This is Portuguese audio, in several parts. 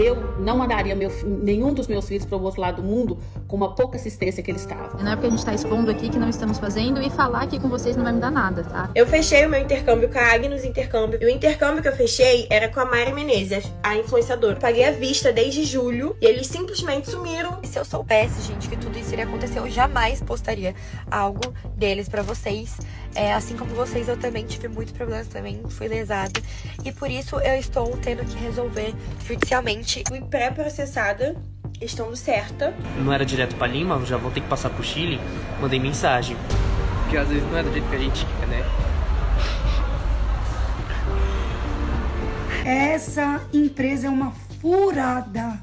Eu não mandaria nenhum dos meus filhos para o outro lado do mundo com uma pouca assistência que eles estavam. Não é porque a gente tá expondo aqui que não estamos fazendo, e falar aqui com vocês não vai me dar nada, tá? Eu fechei o meu intercâmbio com a Agnes Intercâmbio. E o intercâmbio que eu fechei era com a Mayra Menezes, a influenciadora. Eu paguei à vista desde julho e eles simplesmente sumiram. E se eu soubesse, gente, que tudo isso iria acontecer, eu jamais postaria algo deles pra vocês. Assim como vocês, eu também tive muitos problemas, também fui lesada. E por isso eu estou tendo que resolver judicialmente. Fui pré-processada, estando certa. Não era direto pra Lima, já vou ter que passar pro Chile. Mandei mensagem. Porque às vezes não é do jeito que a gente quer, né? Essa empresa é uma furada.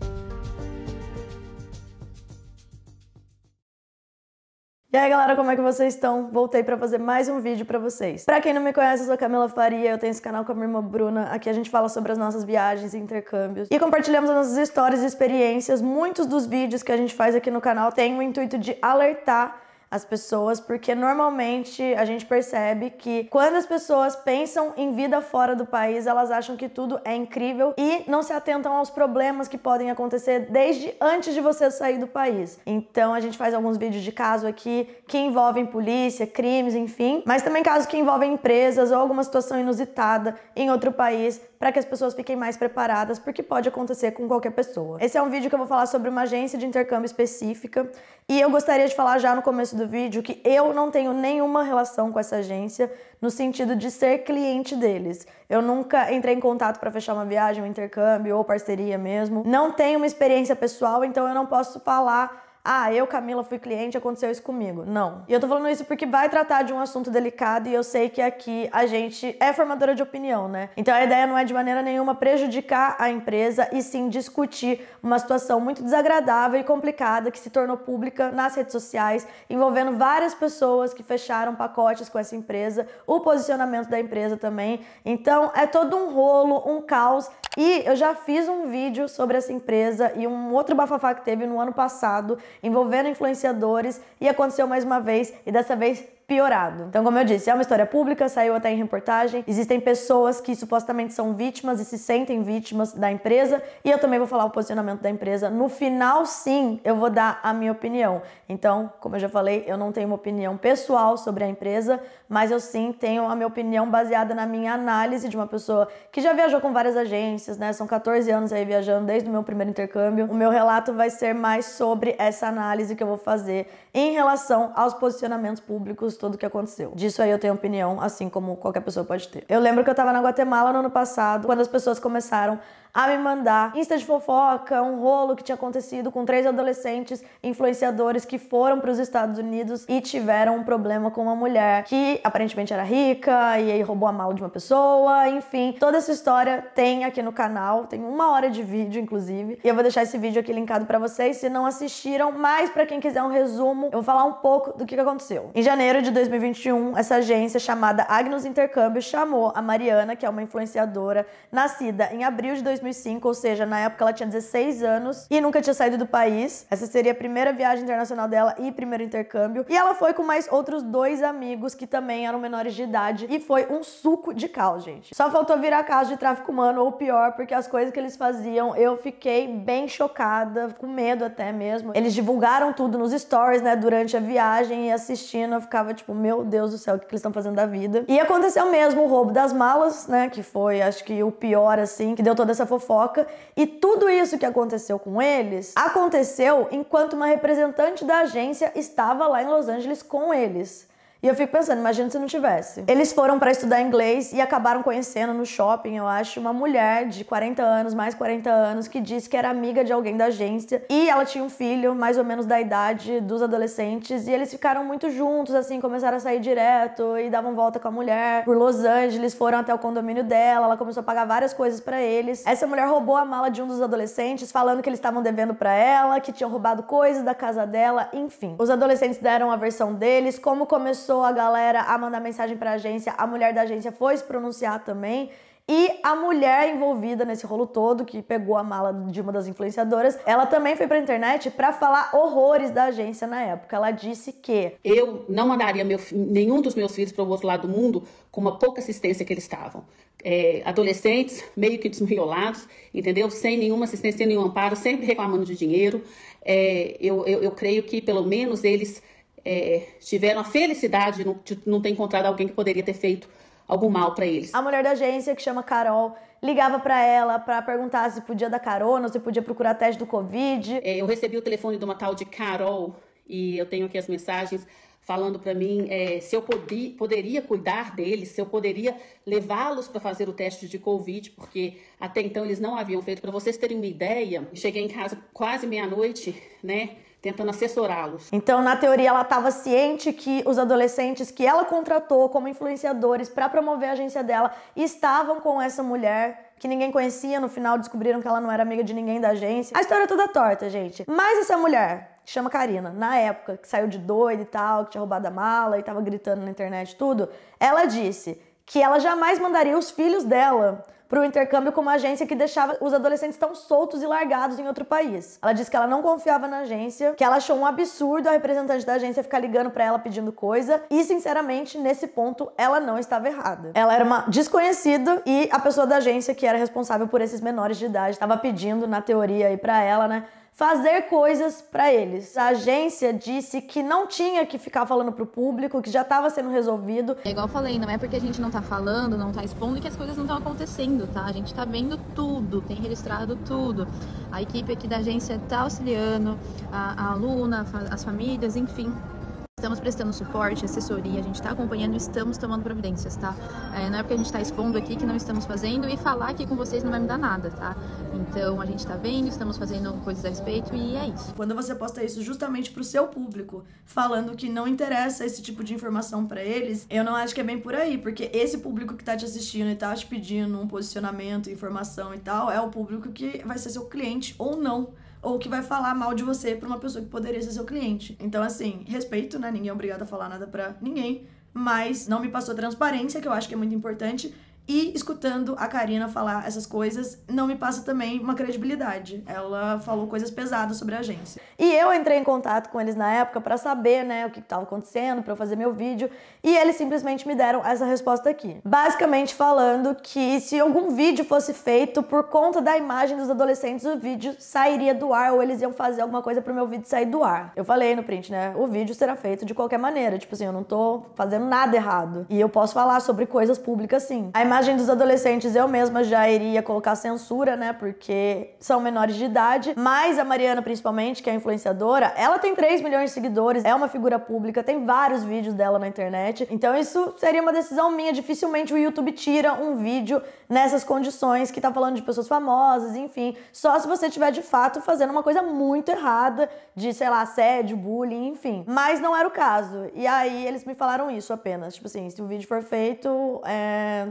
E aí galera, como é que vocês estão? Voltei pra fazer mais um vídeo pra vocês. Pra quem não me conhece, eu sou a Camila Faria, eu tenho esse canal com a minha irmã Bruna. Aqui a gente fala sobre as nossas viagens e intercâmbios e compartilhamos as nossas histórias e experiências. Muitos dos vídeos que a gente faz aqui no canal têm o intuito de alertar as pessoas, porque normalmente a gente percebe que quando as pessoas pensam em vida fora do país, elas acham que tudo é incrível e não se atentam aos problemas que podem acontecer desde antes de você sair do país. Então a gente faz alguns vídeos de caso aqui que envolvem polícia, crimes, enfim, mas também casos que envolvem empresas ou alguma situação inusitada em outro país, para que as pessoas fiquem mais preparadas, porque pode acontecer com qualquer pessoa. Esse é um vídeo que eu vou falar sobre uma agência de intercâmbio específica, e eu gostaria de falar já no começo do vídeo que eu não tenho nenhuma relação com essa agência, no sentido de ser cliente deles. Eu nunca entrei em contato para fechar uma viagem, um intercâmbio ou parceria mesmo. Não tenho uma experiência pessoal, então eu não posso falar: ah, eu, Camila, fui cliente, aconteceu isso comigo. Não. E eu tô falando isso porque vai tratar de um assunto delicado e eu sei que aqui a gente é formadora de opinião, né? Então a ideia não é de maneira nenhuma prejudicar a empresa e sim discutir uma situação muito desagradável e complicada que se tornou pública nas redes sociais, envolvendo várias pessoas que fecharam pacotes com essa empresa, o posicionamento da empresa também. Então é todo um rolo, um caos. E eu já fiz um vídeo sobre essa empresa e um outro bafafá que teve no ano passado, envolvendo influenciadores, e aconteceu mais uma vez, e dessa vez piorado. Então, como eu disse, é uma história pública, saiu até em reportagem, existem pessoas que supostamente são vítimas e se sentem vítimas da empresa, e eu também vou falar o posicionamento da empresa. No final, sim, eu vou dar a minha opinião. Então, como eu já falei, eu não tenho uma opinião pessoal sobre a empresa, mas eu sim tenho a minha opinião baseada na minha análise de uma pessoa que já viajou com várias agências, né? São 14 anos aí viajando desde o meu primeiro intercâmbio. O meu relato vai ser mais sobre essa análise que eu vou fazer em relação aos posicionamentos públicos, tudo o que aconteceu. Disso aí eu tenho opinião, assim como qualquer pessoa pode ter. Eu lembro que eu tava na Guatemala no ano passado, quando as pessoas começaram a me mandar Insta de fofoca, um rolo que tinha acontecido com 3 adolescentes influenciadores que foram para os Estados Unidos e tiveram um problema com uma mulher que aparentemente era rica e aí roubou a mala de uma pessoa, enfim. Toda essa história tem aqui no canal, tem 1 hora de vídeo, inclusive, e eu vou deixar esse vídeo aqui linkado para vocês se não assistiram, mas para quem quiser um resumo, eu vou falar um pouco do que aconteceu. Em janeiro de 2021, essa agência chamada Agnes Intercâmbio chamou a Mariana, que é uma influenciadora nascida em abril de 2005, ou seja, na época ela tinha 16 anos e nunca tinha saído do país. Essa seria a primeira viagem internacional dela e primeiro intercâmbio. E ela foi com mais outros 2 amigos que também eram menores de idade e foi um suco de caos, gente. Só faltou virar caso de tráfico humano ou pior, porque as coisas que eles faziam, eu fiquei bem chocada, com medo até mesmo. Eles divulgaram tudo nos stories, né, durante a viagem, e assistindo eu ficava tipo, meu Deus do céu, o que eles estão fazendo da vida? E aconteceu mesmo o roubo das malas, né, que foi, acho que o pior, assim, que deu toda essa fofoca. E tudo isso que aconteceu com eles, aconteceu enquanto uma representante da agência estava lá em Los Angeles com eles. E eu fico pensando, imagina se não tivesse. Eles foram pra estudar inglês e acabaram conhecendo no shopping, eu acho, uma mulher de 40 anos, mais 40 anos, que disse que era amiga de alguém da agência. E ela tinha um filho, mais ou menos da idade dos adolescentes, e eles ficaram muito juntos, assim, começaram a sair direto e davam volta com a mulher por Los Angeles, foram até o condomínio dela, ela começou a pagar várias coisas pra eles. Essa mulher roubou a mala de um dos adolescentes, falando que eles estavam devendo pra ela, que tinham roubado coisas da casa dela, enfim. Os adolescentes deram a versão deles, como começou a galera a mandar mensagem pra agência, a mulher da agência foi se pronunciar também. E a mulher envolvida nesse rolo todo, que pegou a mala de uma das influenciadoras, ela também foi pra internet pra falar horrores da agência na época. Ela disse que eu não mandaria nenhum dos meus filhos para o outro lado do mundo com uma pouca assistência que eles estavam. Adolescentes meio que desmiolados, entendeu? Sem nenhuma assistência, sem nenhum amparo, sempre reclamando de dinheiro. Eu creio que pelo menos eles tiveram a felicidade de não ter encontrado alguém que poderia ter feito algum mal para eles. A mulher da agência, que chama Carol, ligava para ela para perguntar se podia dar carona, se podia procurar teste do Covid. Eu recebi o telefone de uma tal de Carol e eu tenho aqui as mensagens falando para mim se eu poderia cuidar deles, se eu poderia levá-los para fazer o teste de Covid, porque até então eles não haviam feito. Para vocês terem uma ideia, cheguei em casa quase meia-noite, né, tentando assessorá-los. Então, na teoria, ela estava ciente que os adolescentes que ela contratou como influenciadores para promover a agência dela estavam com essa mulher que ninguém conhecia. No final, descobriram que ela não era amiga de ninguém da agência. A história é toda torta, gente. Mas essa mulher, que chama Karina, na época, que saiu de doida e tal, que tinha roubado a mala e tava gritando na internet tudo, ela disse que ela jamais mandaria os filhos dela para o intercâmbio com uma agência que deixava os adolescentes tão soltos e largados em outro país. Ela disse que ela não confiava na agência, que ela achou um absurdo a representante da agência ficar ligando para ela pedindo coisa e, sinceramente, nesse ponto, ela não estava errada. Ela era uma desconhecida e a pessoa da agência que era responsável por esses menores de idade estava pedindo, na teoria, aí para ela, né, fazer coisas para eles. A agência disse que não tinha que ficar falando pro público, que já estava sendo resolvido. É igual eu falei, não é porque a gente não tá falando, não tá expondo que as coisas não estão acontecendo, tá? A gente tá vendo tudo, tem registrado tudo. A equipe aqui da agência tá auxiliando, a aluna, as famílias, enfim. Estamos prestando suporte, assessoria, a gente está acompanhando e estamos tomando providências, tá? Não é porque a gente está expondo aqui que não estamos fazendo, e falar aqui com vocês não vai me dar nada, tá? Então a gente está vendo, estamos fazendo coisas a respeito e é isso. Quando você posta isso justamente pro seu público, falando que não interessa esse tipo de informação pra eles, eu não acho que é bem por aí, porque esse público que tá te assistindo e tá te pedindo um posicionamento, informação e tal, é o público que vai ser seu cliente ou não. Ou que vai falar mal de você pra uma pessoa que poderia ser seu cliente. Então, assim, respeito, né? Ninguém é obrigado a falar nada pra ninguém. Mas não me passou transparência, que eu acho que é muito importante. E escutando a Karina falar essas coisas, não me passa também uma credibilidade. Ela falou coisas pesadas sobre a agência. E eu entrei em contato com eles na época pra saber, né, o que estava acontecendo, pra eu fazer meu vídeo. E eles simplesmente me deram essa resposta aqui. Basicamente falando que se algum vídeo fosse feito por conta da imagem dos adolescentes, o vídeo sairia do ar, ou eles iam fazer alguma coisa pro meu vídeo sair do ar. Eu falei no print, né, o vídeo será feito de qualquer maneira. Tipo assim, eu não tô fazendo nada errado. E eu posso falar sobre coisas públicas, sim. A imagem dos adolescentes eu mesma já iria colocar censura, né, porque são menores de idade, mas a Mariana principalmente, que é influenciadora, ela tem 3 milhões de seguidores, é uma figura pública, tem vários vídeos dela na internet, então isso seria uma decisão minha. Dificilmente o YouTube tira um vídeo nessas condições, que tá falando de pessoas famosas, enfim, só se você tiver de fato fazendo uma coisa muito errada, de, sei lá, assédio, bullying, enfim, mas não era o caso. E aí eles me falaram isso apenas, tipo assim, se o vídeo for feito,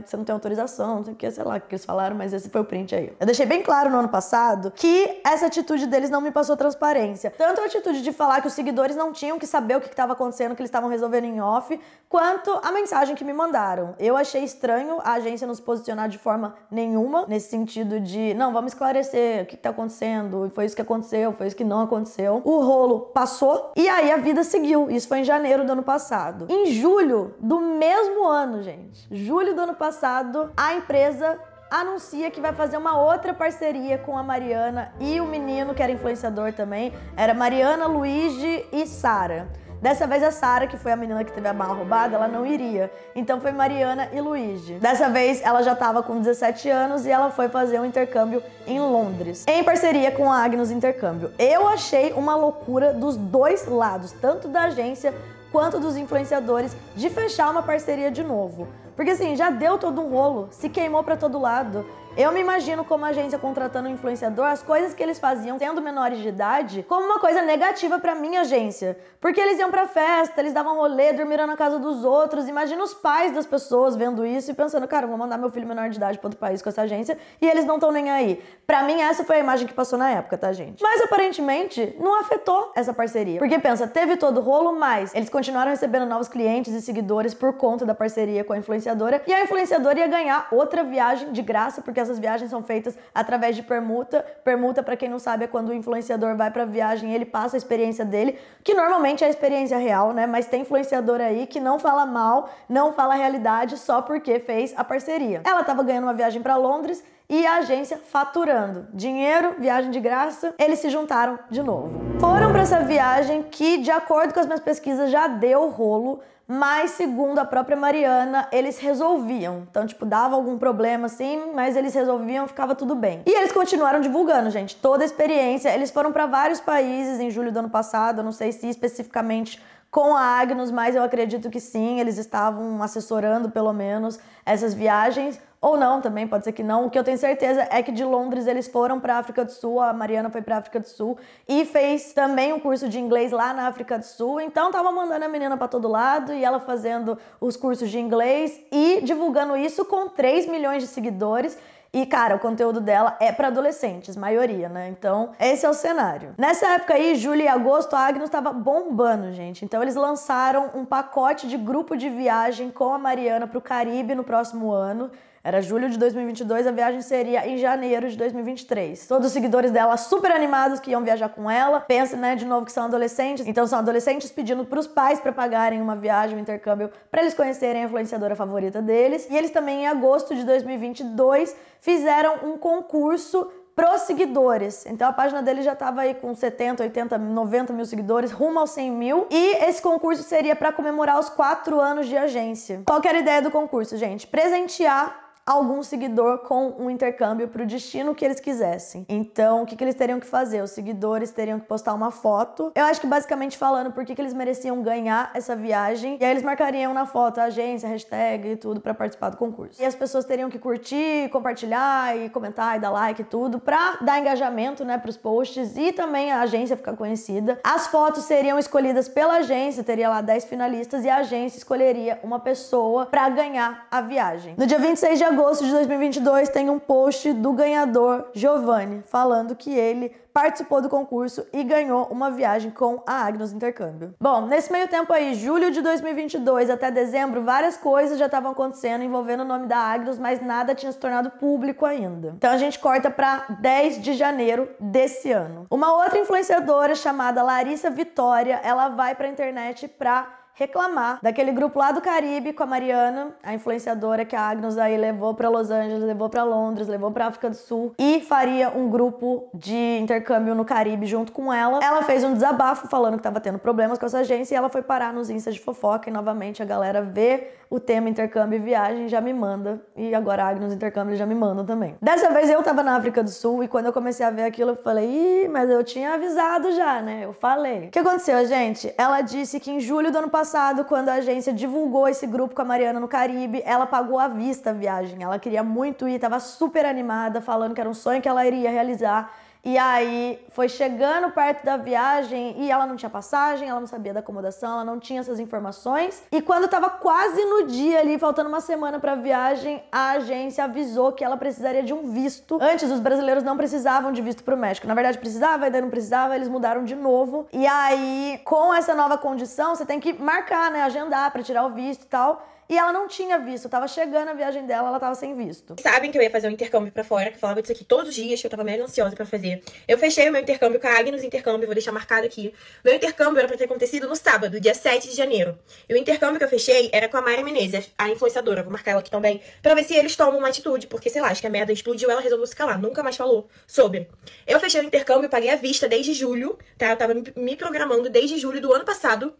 você não tem autorização, não sei o que, sei lá o que eles falaram, mas esse foi o print aí. Eu deixei bem claro no ano passado que essa atitude deles não me passou transparência. Tanto a atitude de falar que os seguidores não tinham que saber o que estava acontecendo, que eles estavam resolvendo em off, quanto a mensagem que me mandaram. Eu achei estranho a agência não se posicionar de forma nenhuma, nesse sentido de, não, vamos esclarecer o que tá acontecendo, foi isso que aconteceu, foi isso que não aconteceu. O rolo passou e aí a vida seguiu. Isso foi em janeiro do ano passado. Em julho do mesmo ano, gente, julho do ano passado, a empresa anuncia que vai fazer uma outra parceria com a Mariana e o menino que era influenciador também. Era Mariana, Luigi e Sara. Dessa vez a Sara, que foi a menina que teve a mala roubada, ela não iria. Então foi Mariana e Luigi. Dessa vez ela já estava com 17 anos e ela foi fazer um intercâmbio em Londres, em parceria com a Agnus Intercâmbio. Eu achei uma loucura dos dois lados, tanto da agência quanto dos influenciadores, de fechar uma parceria de novo. Porque assim, já deu todo um rolo, se queimou pra todo lado. Eu me imagino como a agência contratando um influenciador, as coisas que eles faziam sendo menores de idade, como uma coisa negativa pra minha agência. Porque eles iam pra festa, eles davam rolê, dormiram na casa dos outros. Imagina os pais das pessoas vendo isso e pensando, cara, vou mandar meu filho menor de idade pra outro país com essa agência, e eles não estão nem aí. Pra mim, essa foi a imagem que passou na época, tá, gente? Mas aparentemente não afetou essa parceria. Porque pensa, teve todo o rolo, mas eles continuaram recebendo novos clientes e seguidores por conta da parceria com a influenciadora. influenciadora, e a influenciadora ia ganhar outra viagem de graça, porque essas viagens são feitas através de permuta. Permuta, pra quem não sabe, é quando o influenciador vai pra viagem e ele passa a experiência dele, que normalmente é a experiência real, né? Mas tem influenciador aí que não fala mal, não fala a realidade só porque fez a parceria. Ela tava ganhando uma viagem pra Londres e a agência faturando. Dinheiro, viagem de graça, eles se juntaram de novo. Foram pra essa viagem que, de acordo com as minhas pesquisas, já deu rolo, mas segundo a própria Mariana, eles resolviam. Então, tipo, dava algum problema assim, mas eles resolviam, ficava tudo bem. E eles continuaram divulgando, gente, toda a experiência. Eles foram pra vários países em julho do ano passado, eu não sei se especificamente com a Agnus, mas eu acredito que sim, eles estavam assessorando pelo menos essas viagens. Ou não, também pode ser que não. O que eu tenho certeza é que de Londres eles foram para a África do Sul, a Mariana foi para a África do Sul e fez também um curso de inglês lá na África do Sul. Então tava mandando a menina para todo lado e ela fazendo os cursos de inglês e divulgando isso com 3 milhões de seguidores. E, cara, o conteúdo dela é para adolescentes, maioria, né? Então, esse é o cenário. Nessa época aí, julho e agosto, a Agnus tava bombando, gente. Então, eles lançaram um pacote de grupo de viagem com a Mariana pro Caribe no próximo ano. Era julho de 2022, a viagem seria em janeiro de 2023. Todos os seguidores dela super animados que iam viajar com ela. Pensa, né, de novo que são adolescentes. Então são adolescentes pedindo pros pais para pagarem uma viagem, um intercâmbio, para eles conhecerem a influenciadora favorita deles. E eles também, em agosto de 2022, fizeram um concurso pros seguidores. Então a página dele já tava aí com 70, 80, 90 mil seguidores, rumo aos 100 mil. E esse concurso seria para comemorar os 4 anos de agência. Qual que era a ideia do concurso, gente? Presentear algum seguidor com um intercâmbio para o destino que eles quisessem. Então, o que eles teriam que fazer? Os seguidores teriam que postar uma foto. Eu acho que basicamente falando por que eles mereciam ganhar essa viagem. E aí eles marcariam na foto a agência, a hashtag e tudo para participar do concurso. E as pessoas teriam que curtir, compartilhar e comentar e dar like e tudo para dar engajamento, né, para os posts e também a agência ficar conhecida. As fotos seriam escolhidas pela agência, teria lá 10 finalistas e a agência escolheria uma pessoa para ganhar a viagem. No dia 26 de agosto de 2022 tem um post do ganhador Giovanni falando que ele participou do concurso e ganhou uma viagem com a Agnus Intercâmbio. Bom, nesse meio tempo aí, julho de 2022 até dezembro, várias coisas já estavam acontecendo envolvendo o nome da Agnus, mas nada tinha se tornado público ainda. Então a gente corta para 10 de janeiro desse ano. Uma outra influenciadora chamada Larissa Vitória, ela vai pra internet pra reclamar daquele grupo lá do Caribe com a Mariana, a influenciadora que a Agnus aí levou pra Los Angeles, levou pra Londres, levou pra África do Sul e faria um grupo de intercâmbio no Caribe junto com ela. Ela fez um desabafo falando que tava tendo problemas com essa agência e ela foi parar nos instas de fofoca e novamente a galera vê o tema intercâmbio e viagem já me manda e agora a Agnus Intercâmbio já me manda também. Dessa vez eu tava na África do Sul e quando eu comecei a ver aquilo eu falei, ih, mas eu tinha avisado já, né? Eu falei. O que aconteceu, gente? Ela disse que em julho do ano passado, quando a agência divulgou esse grupo com a Mariana no Caribe, ela pagou à vista a viagem. Ela queria muito ir, tava super animada, falando que era um sonho que ela iria realizar. E aí foi chegando perto da viagem e ela não tinha passagem, ela não sabia da acomodação, ela não tinha essas informações. E quando tava quase no dia ali, faltando uma semana pra viagem, a agência avisou que ela precisaria de um visto. Antes, os brasileiros não precisavam de visto pro México. Na verdade, precisava, ainda não precisava, eles mudaram de novo. E aí, com essa nova condição, você tem que marcar, né, agendar pra tirar o visto e tal. E ela não tinha visto, tava chegando a viagem dela, ela tava sem visto. Sabem que eu ia fazer um intercâmbio pra fora, que eu falava disso aqui todos os dias, que eu tava mega ansiosa pra fazer. Eu fechei o meu intercâmbio com a Agnus Intercâmbio, vou deixar marcado aqui. Meu intercâmbio era pra ter acontecido no sábado, dia 7 de janeiro. E o intercâmbio que eu fechei era com a Mari Menezes, a influenciadora, vou marcar ela aqui também, pra ver se eles tomam uma atitude, porque, sei lá, acho que a merda explodiu, ela resolveu se calar, nunca mais falou sobre. Eu fechei o intercâmbio, paguei à vista desde julho, tá? Eu tava me programando desde julho do ano passado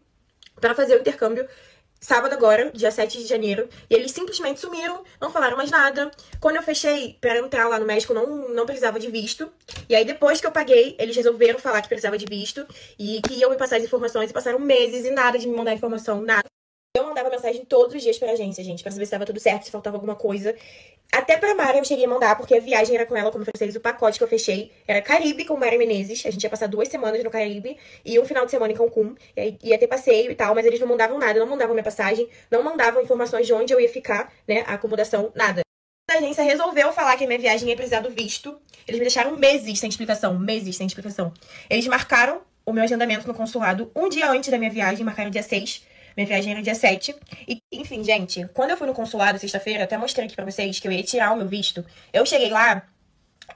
pra fazer o intercâmbio. Sábado agora, dia 7 de janeiro, e eles simplesmente sumiram, não falaram mais nada. Quando eu fechei pra entrar lá no México, não precisava de visto. E aí depois que eu paguei, eles resolveram falar que precisava de visto e que iam me passar as informações e passaram meses e nada de me mandar informação, nada. Eu mandava mensagem todos os dias pra agência, gente, pra saber se tava tudo certo, se faltava alguma coisa. Até pra Mari eu cheguei a mandar, porque a viagem era com ela, como eu falei, o pacote que eu fechei era Caribe com Mari Menezes. A gente ia passar 2 semanas no Caribe e um final de semana em Cancún. E aí ia ter passeio e tal, mas eles não mandavam nada, não mandavam minha passagem, não mandavam informações de onde eu ia ficar, né, a acomodação, nada. A agência resolveu falar que a minha viagem ia precisar do visto. Eles me deixaram meses sem explicação, meses sem explicação. Eles marcaram o meu agendamento no consulado um dia antes da minha viagem, marcaram dia 6. Minha viagem era dia 7. E, enfim, gente, quando eu fui no consulado sexta-feira, eu até mostrei aqui pra vocês que eu ia tirar o meu visto. Eu cheguei lá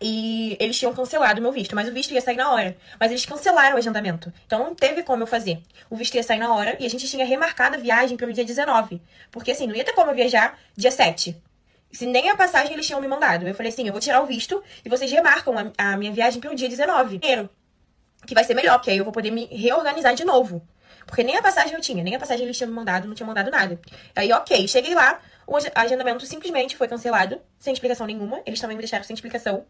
e eles tinham cancelado o meu visto, mas o visto ia sair na hora. Mas eles cancelaram o agendamento. Então não teve como eu fazer. O visto ia sair na hora e a gente tinha remarcado a viagem para o dia 19. Porque assim, não ia ter como eu viajar dia 7. Se nem a passagem eles tinham me mandado. Eu falei assim, eu vou tirar o visto e vocês remarcam a minha viagem para o dia 19. Que vai ser melhor, porque aí eu vou poder me reorganizar de novo. Porque nem a passagem eu tinha, nem a passagem eles tinham me mandado, não tinham mandado nada. Aí, ok, cheguei lá, o agendamento simplesmente foi cancelado, sem explicação nenhuma. Eles também me deixaram sem explicação.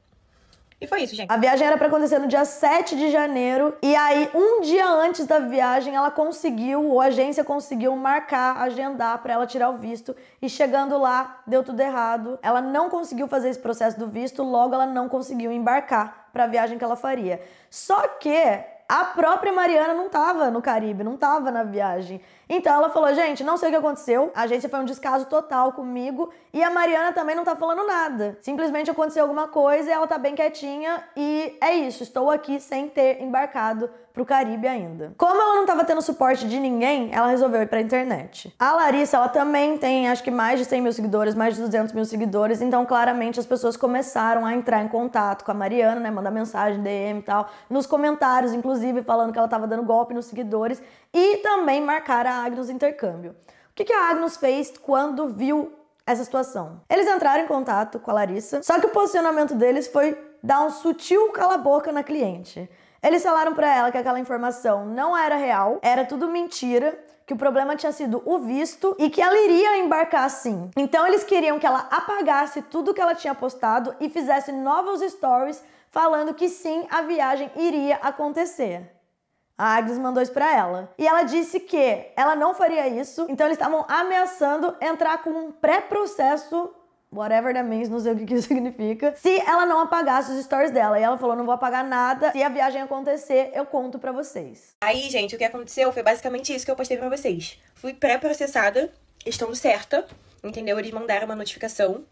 E foi isso, gente. A viagem era pra acontecer no dia 7 de janeiro. E aí, um dia antes da viagem, ela conseguiu, ou a agência conseguiu marcar, agendar pra ela tirar o visto. E chegando lá, deu tudo errado. Ela não conseguiu fazer esse processo do visto, logo ela não conseguiu embarcar pra viagem que ela faria. Só que a própria Mariana não tava no Caribe, não tava na viagem. Então ela falou, gente, não sei o que aconteceu, a agência foi um descaso total comigo e a Mariana também não tá falando nada. Simplesmente aconteceu alguma coisa e ela tá bem quietinha e é isso, estou aqui sem ter embarcado pro Caribe ainda. Como ela não tava tendo suporte de ninguém, ela resolveu ir pra internet. A Larissa, ela também tem, acho que mais de 100 mil seguidores, mais de 200 mil seguidores, então claramente as pessoas começaram a entrar em contato com a Mariana, né, mandar mensagem, DM e tal, nos comentários, inclusive, falando que ela tava dando golpe nos seguidores e também marcaram a Agnus Intercâmbio. O que a Agnus fez quando viu essa situação? Eles entraram em contato com a Larissa, só que o posicionamento deles foi dar um sutil cala-boca na cliente. Eles falaram pra ela que aquela informação não era real, era tudo mentira, que o problema tinha sido o visto e que ela iria embarcar sim. Então eles queriam que ela apagasse tudo que ela tinha postado e fizesse novos stories falando que sim, a viagem iria acontecer. A Agnus mandou isso pra ela. E ela disse que ela não faria isso, então eles estavam ameaçando entrar com um pré-processo, whatever that means, não sei o que isso significa, se ela não apagasse os stories dela. E ela falou, não vou apagar nada, se a viagem acontecer, eu conto pra vocês. Aí, gente, o que aconteceu foi basicamente isso que eu postei pra vocês. Fui pré-processada, estando certa, entendeu? Eles mandaram uma notificação,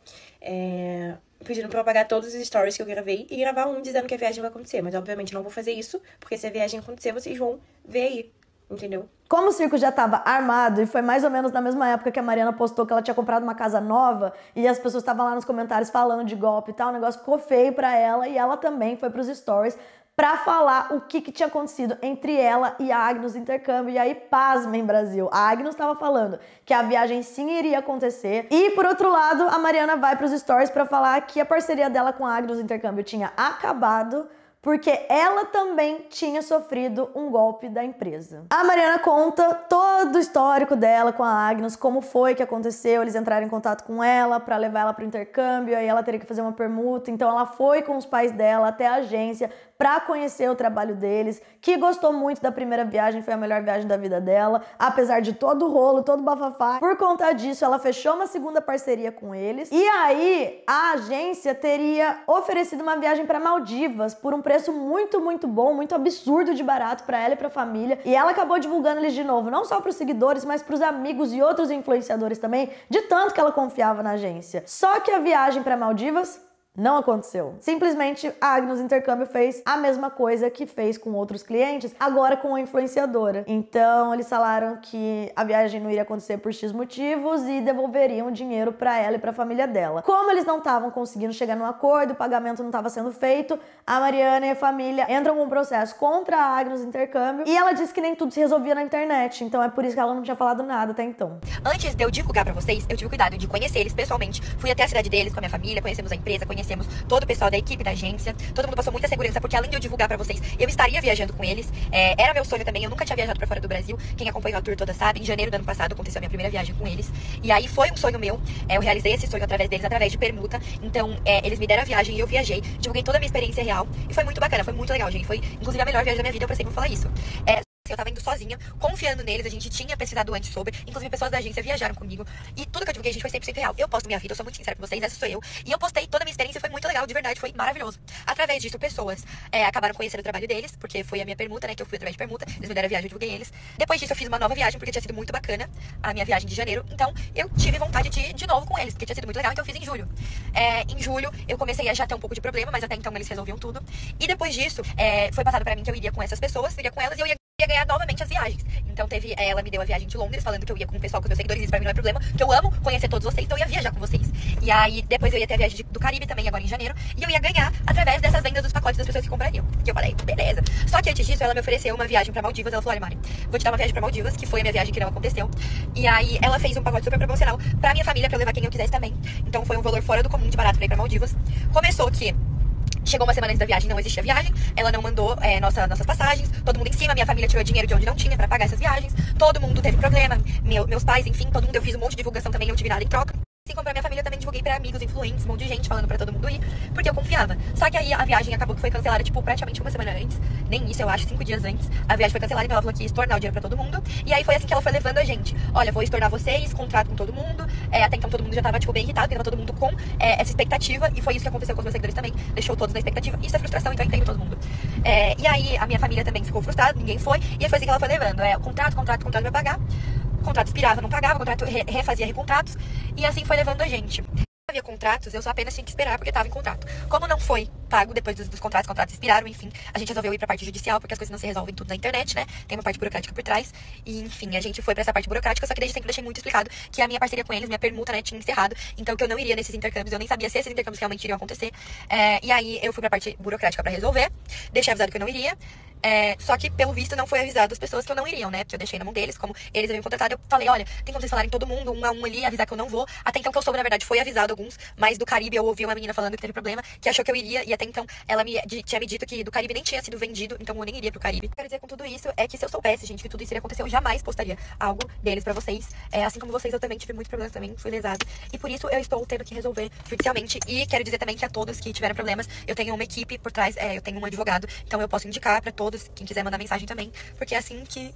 pedindo pra eu apagar todos os stories que eu gravei e gravar um dizendo que a viagem vai acontecer. Mas, obviamente, não vou fazer isso, porque se a viagem acontecer, vocês vão ver aí, entendeu? Como o circo já estava armado e foi mais ou menos na mesma época que a Mariana postou que ela tinha comprado uma casa nova e as pessoas estavam lá nos comentários falando de golpe e tal, o negócio ficou feio pra ela e ela também foi pros stories pra falar o que tinha acontecido entre ela e a Agnus Intercâmbio. E aí, pasmem, Brasil, a Agnus estava falando que a viagem sim iria acontecer. E, por outro lado, a Mariana vai pros stories pra falar que a parceria dela com a Agnus Intercâmbio tinha acabado porque ela também tinha sofrido um golpe da empresa. A Mariana conta todo o histórico dela com a Agnus, como foi que aconteceu, eles entraram em contato com ela pra levar ela pro intercâmbio, aí ela teria que fazer uma permuta, então ela foi com os pais dela até a agência pra conhecer o trabalho deles, que gostou muito da primeira viagem, foi a melhor viagem da vida dela, apesar de todo o rolo, todo o bafafá. Por conta disso, ela fechou uma segunda parceria com eles, e aí a agência teria oferecido uma viagem pra Maldivas por um preço muito, muito bom, muito absurdo de barato pra ela e pra família, e ela acabou divulgando eles de novo, não só pros seguidores, mas pros amigos e outros influenciadores também, de tanto que ela confiava na agência. Só que a viagem pra Maldivas não aconteceu. Simplesmente a Agnus Intercâmbio fez a mesma coisa que fez com outros clientes, agora com a influenciadora. Então eles falaram que a viagem não iria acontecer por X motivos e devolveriam o dinheiro pra ela e pra família dela. Como eles não estavam conseguindo chegar num acordo, o pagamento não estava sendo feito, a Mariana e a família entram com um processo contra a Agnus Intercâmbio e ela disse que nem tudo se resolvia na internet, então é por isso que ela não tinha falado nada até então. Antes de eu divulgar pra vocês, eu tive o cuidado de conhecer eles pessoalmente. Fui até a cidade deles com a minha família, conhecemos a empresa, conhecemos todo o pessoal da equipe da agência, todo mundo passou muita segurança, porque além de eu divulgar pra vocês, eu estaria viajando com eles, era meu sonho também, eu nunca tinha viajado pra fora do Brasil, quem acompanhou a tour toda sabe, em janeiro do ano passado aconteceu a minha primeira viagem com eles, e aí foi um sonho meu, eu realizei esse sonho através deles, através de permuta, então eles me deram a viagem e eu viajei, divulguei toda a minha experiência real, e foi muito bacana, foi muito legal, gente, foi inclusive a melhor viagem da minha vida, eu sempre vou falar isso. Eu tava indo sozinha, confiando neles, a gente tinha pesquisado antes sobre, inclusive pessoas da agência viajaram comigo, e tudo que eu divulguei, gente, foi 100% real. Eu posto minha vida, eu sou muito sincera com vocês, essa sou eu, e eu postei toda a minha experiência, foi muito legal, de verdade, foi maravilhoso. Através disso, pessoas acabaram conhecendo o trabalho deles, porque foi a minha permuta, né, que eu fui através de permuta, eles me deram a viagem, eu divulguei eles. Depois disso, eu fiz uma nova viagem, porque tinha sido muito bacana a minha viagem de janeiro, então eu tive vontade de ir de novo com eles, porque tinha sido muito legal, então eu fiz em julho. Em julho, eu comecei a já ter um pouco de problema, mas até então eles resolviam tudo, e depois disso, foi passado pra mim que eu iria com essas pessoas, iria com elas, e eu ia ia ganhar novamente as viagens. Então ela me deu a viagem de Londres, falando que eu ia com o pessoal, com os meus seguidores, isso pra mim não é problema, que eu amo conhecer todos vocês, então eu ia viajar com vocês. E aí, depois eu ia ter a viagem do Caribe também, agora em janeiro, e eu ia ganhar através dessas vendas dos pacotes das pessoas que comprariam. Que eu falei, beleza. Só que antes disso, ela me ofereceu uma viagem pra Maldivas, ela falou, olha, Mari, vou te dar uma viagem pra Maldivas, que foi a minha viagem que não aconteceu. E aí, ela fez um pacote super promocional pra minha família, pra eu levar quem eu quisesse também. Então foi um valor fora do comum de barato pra ir pra Maldivas. Começou que chegou uma semana antes da viagem, não existia viagem. Ela não mandou nossas passagens. Todo mundo em cima, minha família tirou dinheiro de onde não tinha pra pagar essas viagens. Todo mundo teve problema, meus pais, enfim, todo mundo. Eu fiz um monte de divulgação também, não tive nada em troca. Assim como pra minha família, também divulguei pra amigos, influentes, um monte de gente falando pra todo mundo ir, porque eu confiava. Só que aí a viagem acabou que foi cancelada, tipo, praticamente uma semana antes. Nem isso, eu acho, 5 dias antes. A viagem foi cancelada, então ela falou que ia estornar o dinheiro pra todo mundo. E aí foi assim que ela foi levando a gente. Olha, vou estornar vocês, contrato com todo mundo. Até então todo mundo já tava, tipo, bem irritado, porque tava todo mundo com essa expectativa. E foi isso que aconteceu com os meus seguidores também. Deixou todos na expectativa. Isso é frustração, então eu entendo todo mundo. E aí a minha família também ficou frustrada, ninguém foi. E aí foi assim que ela foi levando. Contrato pra pagar. O contrato expirava, não pagava, o contrato refazia recontratos, e assim foi levando a gente. Havia contratos, eu só apenas tinha que esperar porque estava em contrato. Como não foi pago depois dos contratos, os contratos expiraram, enfim, a gente resolveu ir pra parte judicial, porque as coisas não se resolvem tudo na internet, né? Tem uma parte burocrática por trás, e enfim, a gente foi pra essa parte burocrática, só que desde sempre deixei muito explicado que a minha parceria com eles, minha permuta, né, tinha encerrado, então que eu não iria nesses intercâmbios, eu nem sabia se esses intercâmbios realmente iriam acontecer. E aí eu fui pra parte burocrática pra resolver, deixei avisado que eu não iria. Só que, pelo visto, não foi avisado as pessoas que eu não iriam, né? Porque eu deixei na mão deles, como eles haviam contratado. Eu falei, olha, tem como vocês falarem todo mundo, um a um ali, avisar que eu não vou. Até então que eu soube, na verdade, foi avisado alguns. Mas do Caribe eu ouvi uma menina falando que teve problema, que achou que eu iria. E até então ela tinha me dito que do Caribe nem tinha sido vendido, então eu nem iria pro Caribe. Quero dizer com tudo isso é que se eu soubesse, gente, que tudo isso iria acontecer, eu jamais postaria algo deles pra vocês. Assim como vocês, eu também tive muitos problemas também, fui lesada. E por isso eu estou tendo que resolver judicialmente. E quero dizer também que a todos que tiveram problemas, eu tenho uma equipe por trás, eu tenho um advogado. Então eu posso indicar pra todos, quem quiser mandar mensagem também, porque é assim que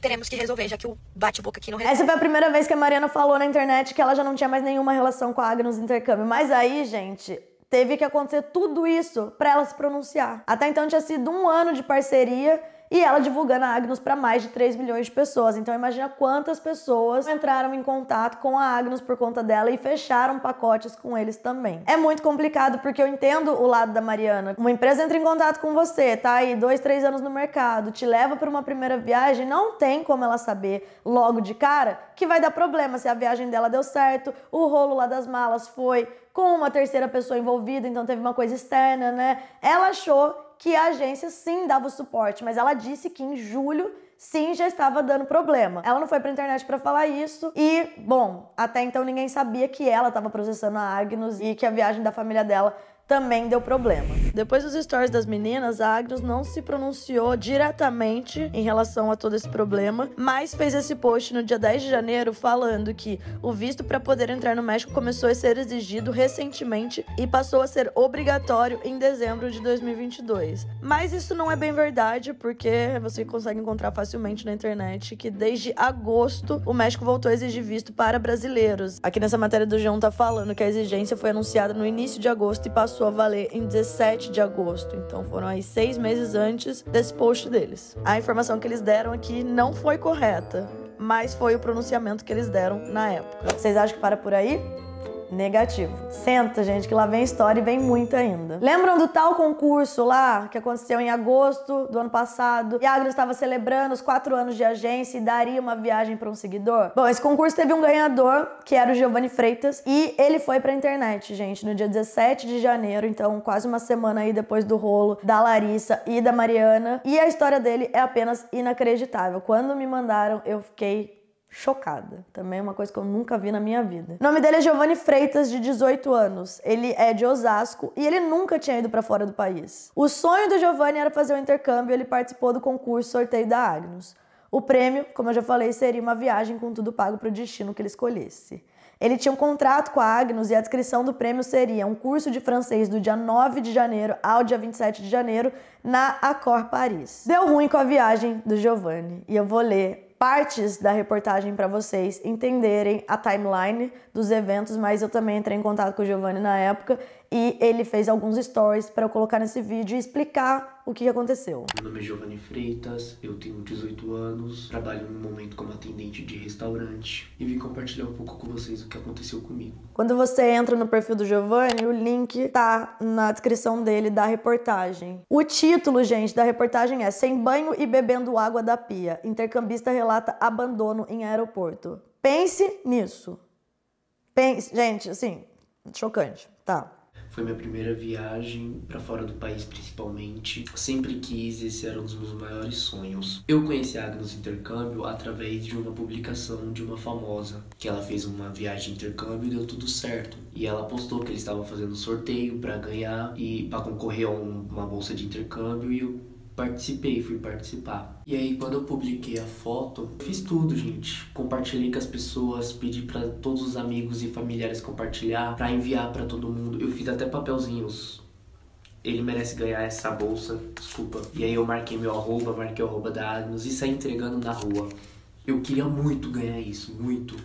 teremos que resolver, já que o bate-boca aqui não resolve. Essa foi a primeira vez que a Mariana falou na internet que ela já não tinha mais nenhuma relação com a Agnus Intercâmbio. Mas aí, gente, teve que acontecer tudo isso pra ela se pronunciar. Até então tinha sido 1 ano de parceria e ela divulgando a Agnus para mais de 3 milhões de pessoas. Então imagina quantas pessoas entraram em contato com a Agnus por conta dela e fecharam pacotes com eles também. É muito complicado porque eu entendo o lado da Mariana. Uma empresa entra em contato com você, tá aí 2, 3 anos no mercado, te leva para uma primeira viagem, não tem como ela saber logo de cara que vai dar problema se a viagem dela deu certo, o rolo lá das malas foi com uma terceira pessoa envolvida, então teve uma coisa externa, né? Ela achou que a agência sim dava o suporte, mas ela disse que em julho sim já estava dando problema. Ela não foi pra internet pra falar isso e, bom, até então ninguém sabia que ela estava processando a Agnus e que a viagem da família dela também deu problema. Depois dos stories das meninas, a Agnus não se pronunciou diretamente em relação a todo esse problema, mas fez esse post no dia 10 de janeiro falando que o visto para poder entrar no México começou a ser exigido recentemente e passou a ser obrigatório em dezembro de 2022. Mas isso não é bem verdade, porque você consegue encontrar facilmente na internet que desde agosto o México voltou a exigir visto para brasileiros. Aqui nessa matéria do G1 tá falando que a exigência foi anunciada no início de agosto e passou a valer em 17 de agosto. Então foram aí 6 meses antes desse post deles. A informação que eles deram aqui não foi correta, mas foi o pronunciamento que eles deram na época. Vocês acham que para por aí? Negativo. Senta, gente, que lá vem história e vem muita ainda. Lembram do tal concurso lá que aconteceu em agosto do ano passado? E a Agnus estava celebrando os 4 anos de agência e daria uma viagem para um seguidor? Bom, esse concurso teve um ganhador, que era o Giovanni Freitas, e ele foi pra internet, gente, no dia 17 de janeiro, então quase uma semana aí depois do rolo da Larissa e da Mariana. E a história dele é apenas inacreditável. Quando me mandaram, eu fiquei chocada. Também é uma coisa que eu nunca vi na minha vida. O nome dele é Giovanni Freitas, de 18 anos. Ele é de Osasco e ele nunca tinha ido pra fora do país. O sonho do Giovanni era fazer um intercâmbio e ele participou do concurso sorteio da Agnus. O prêmio, como eu já falei, seria uma viagem com tudo pago pro destino que ele escolhesse. Ele tinha um contrato com a Agnus e a descrição do prêmio seria um curso de francês do dia 9 de janeiro ao dia 27 de janeiro na Accor Paris. Deu ruim com a viagem do Giovanni e eu vou ler partes da reportagem para vocês entenderem a timeline dos eventos, mas eu também entrei em contato com o Giovanni na época e ele fez alguns stories para eu colocar nesse vídeo e explicar o que aconteceu. Meu nome é Giovanni Freitas, eu tenho 18 anos, trabalho no momento como atendente de restaurante e vim compartilhar um pouco com vocês o que aconteceu comigo. Quando você entra no perfil do Giovanni, o link tá na descrição dele da reportagem. O título, gente, da reportagem é Sem banho e bebendo água da pia. Intercambista relata abandono em aeroporto. Pense nisso. Pense, gente, assim, chocante, tá? Foi minha primeira viagem pra fora do país, principalmente. Sempre quis, esse era um dos meus maiores sonhos. Eu conheci a Agnos Intercâmbio através de uma publicação de uma famosa, que ela fez uma viagem de intercâmbio e deu tudo certo. E ela postou que eles estavam fazendo sorteio pra ganhar e pra concorrer a uma bolsa de intercâmbio, e eu fui participar. E aí, quando eu publiquei a foto, eu fiz tudo, gente. Compartilhei com as pessoas, pedi pra todos os amigos e familiares compartilhar, pra enviar pra todo mundo. Eu fiz até papelzinhos. Ele merece ganhar essa bolsa, desculpa. E aí eu marquei meu arroba, marquei o arroba da Agnos e saí entregando na rua. Eu queria muito ganhar isso, muito.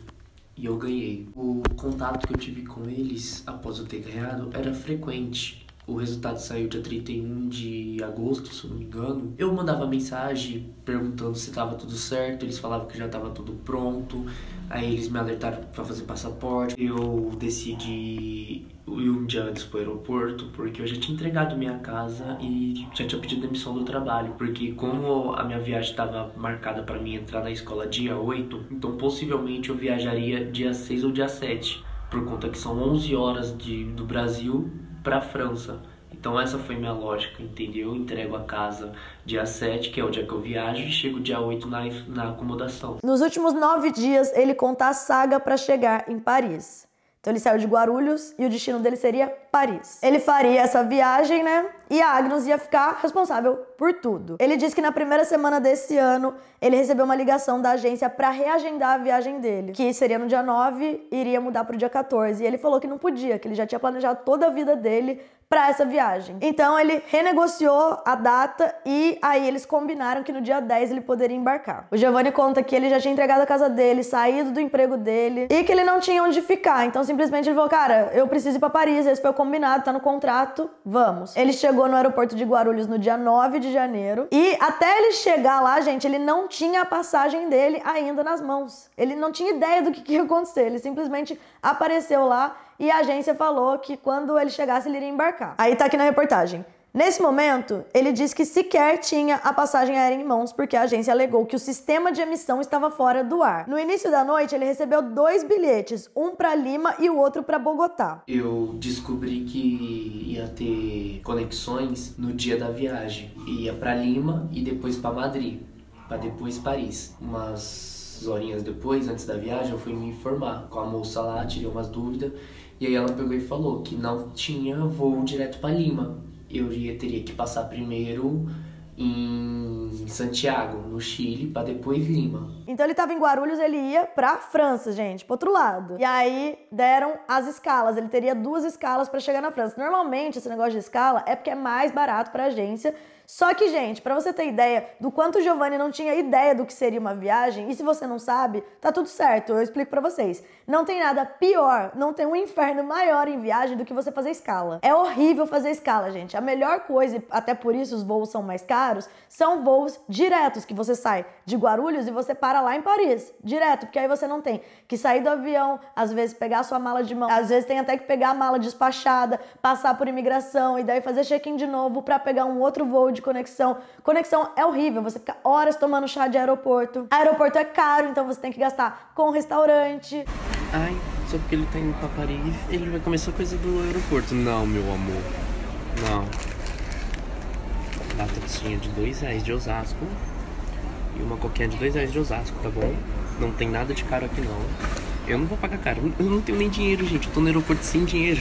E eu ganhei. O contato que eu tive com eles após eu ter ganhado era frequente. O resultado saiu dia 31 de agosto, se eu não me engano. Eu mandava mensagem perguntando se estava tudo certo. Eles falavam que já estava tudo pronto. Aí eles me alertaram para fazer passaporte. Eu decidi ir um dia antes pro aeroporto, porque eu já tinha entregado minha casa e já tinha pedido demissão do trabalho. Porque como a minha viagem estava marcada para mim entrar na escola dia 8, então possivelmente eu viajaria dia 6 ou dia 7. Por conta que são 11 horas do Brasil para a França. Então essa foi minha lógica, entendeu? Eu entrego a casa dia 7, que é o dia que eu viajo, e chego dia 8 na acomodação. Nos últimos 9 dias, ele conta a saga para chegar em Paris. Então ele saiu de Guarulhos e o destino dele seria Paris. Ele faria essa viagem, né? E a Agnos ia ficar responsável por tudo. Ele disse que na primeira semana desse ano, ele recebeu uma ligação da agência para reagendar a viagem dele, que seria no dia 9 e iria mudar pro dia 14. E ele falou que não podia, que ele já tinha planejado toda a vida dele para essa viagem. Então ele renegociou a data e aí eles combinaram que no dia 10 ele poderia embarcar. O Giovanni conta que ele já tinha entregado a casa dele, saído do emprego dele e que ele não tinha onde ficar. Então simplesmente ele falou, cara, eu preciso ir para Paris, esse foi o combinado, tá no contrato, vamos. Ele chegou no aeroporto de Guarulhos no dia 9 de janeiro e até ele chegar lá, gente, ele não tinha a passagem dele ainda nas mãos. Ele não tinha ideia do que ia acontecer, ele simplesmente apareceu lá e a agência falou que quando ele chegasse ele iria embarcar. Aí tá aqui na reportagem. Nesse momento, ele disse que sequer tinha a passagem aérea em mãos porque a agência alegou que o sistema de emissão estava fora do ar. No início da noite, ele recebeu 2 bilhetes, um para Lima e o outro para Bogotá. Eu descobri que ia ter conexões no dia da viagem. Ia para Lima e depois para Madrid, para depois Paris. Umas horinhas depois, antes da viagem, eu fui me informar com a moça lá, tirei umas dúvidas. E aí ela pegou e falou que não tinha voo direto para Lima. Eu teria que passar primeiro em Santiago, no Chile, para depois Lima. Então ele tava em Guarulhos, ele ia pra França, gente, pro outro lado. E aí deram as escalas, ele teria 2 escalas para chegar na França. Normalmente esse negócio de escala é porque é mais barato pra agência. Só que, gente, pra você ter ideia do quanto o Giovanni não tinha ideia do que seria uma viagem, e se você não sabe, tá tudo certo, eu explico pra vocês. Não tem nada pior, não tem um inferno maior em viagem do que você fazer escala. É horrível fazer escala, gente. A melhor coisa, e até por isso os voos são mais caros, são voos diretos, que você sai de Guarulhos e você para lá em Paris, direto, porque aí você não tem que sair do avião, às vezes pegar a sua mala de mão, às vezes tem até que pegar a mala despachada, passar por imigração e daí fazer check-in de novo pra pegar um outro voo de conexão. Conexão é horrível, você fica horas tomando chá de aeroporto. Aeroporto é caro, então você tem que gastar com restaurante. Ai, só porque ele tá indo pra Paris, ele vai começar coisa do aeroporto. Não, meu amor, não. Batatinha de R$2 de Osasco e uma coquinha de R$2 de Osasco, tá bom? Não tem nada de caro aqui não. Eu não vou pagar caro, eu não tenho nem dinheiro, gente. Eu tô no aeroporto sem dinheiro.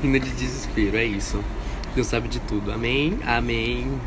Ainda de desespero, é isso. Deus sabe de tudo, amém, amém.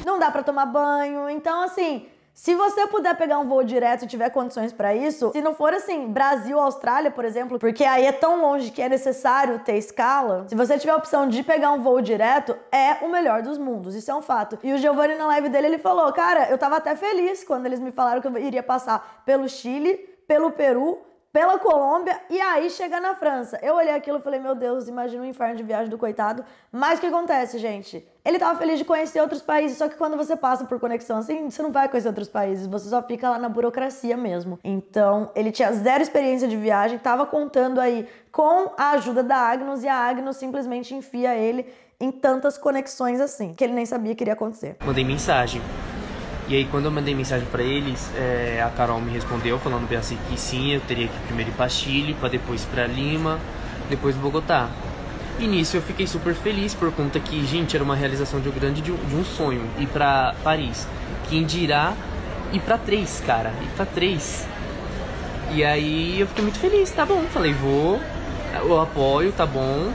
Não dá pra tomar banho, então assim, se você puder pegar um voo direto e tiver condições pra isso, se não for assim, Brasil, Austrália, por exemplo, porque aí é tão longe que é necessário ter escala, se você tiver a opção de pegar um voo direto, é o melhor dos mundos, isso é um fato. E o Giovanni na live dele, ele falou, cara, eu tava até feliz quando eles me falaram que eu iria passar pelo Chile, pelo Peru, pela Colômbia e aí chega na França. Eu olhei aquilo e falei, meu Deus, imagina o inferno de viagem do coitado. Mas o que acontece, gente? Ele tava feliz de conhecer outros países, só que quando você passa por conexão assim, você não vai conhecer outros países, você só fica lá na burocracia mesmo. Então, ele tinha zero experiência de viagem, tava contando aí com a ajuda da Agnus, e a Agnus simplesmente enfia ele em tantas conexões assim, que ele nem sabia que iria acontecer. Mandei mensagem. E aí, quando eu mandei mensagem pra eles, a Carol me respondeu falando bem assim que sim, eu teria que primeiro ir pra Chile, pra depois ir pra Lima, depois Bogotá. E nisso eu fiquei super feliz por conta que, gente, era uma realização de um sonho, ir pra Paris. Quem dirá ir pra 3, cara, ir pra 3. E aí eu fiquei muito feliz, tá bom, falei, vou, eu apoio, tá bom.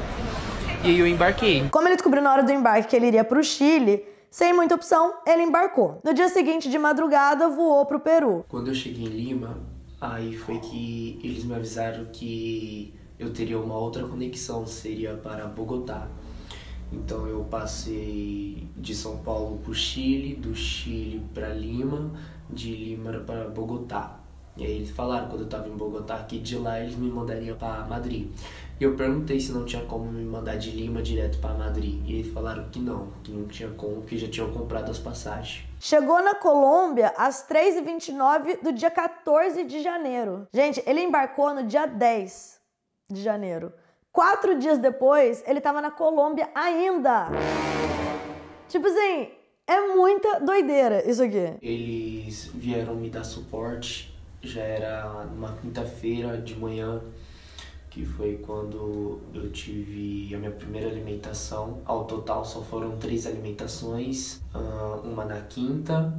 E aí eu embarquei. Como ele descobriu na hora do embarque que ele iria pro Chile, sem muita opção, ele embarcou. No dia seguinte, de madrugada, voou pro Peru. Quando eu cheguei em Lima, aí foi que eles me avisaram que eu teria uma outra conexão, seria para Bogotá. Então eu passei de São Paulo pro Chile, do Chile para Lima, de Lima para Bogotá. E aí eles falaram, quando eu tava em Bogotá, que de lá eles me mandariam para Madrid. E eu perguntei se não tinha como me mandar de Lima direto para Madrid. E eles falaram que não tinha como, porque já tinham comprado as passagens. Chegou na Colômbia às 3h29 do dia 14 de janeiro. Gente, ele embarcou no dia 10 de janeiro. 4 dias depois, ele tava na Colômbia ainda. Tipo assim, é muita doideira isso aqui. Eles vieram me dar suporte. Já era numa quinta-feira de manhã, que foi quando eu tive a minha primeira alimentação. Ao total só foram 3 alimentações, uma na quinta,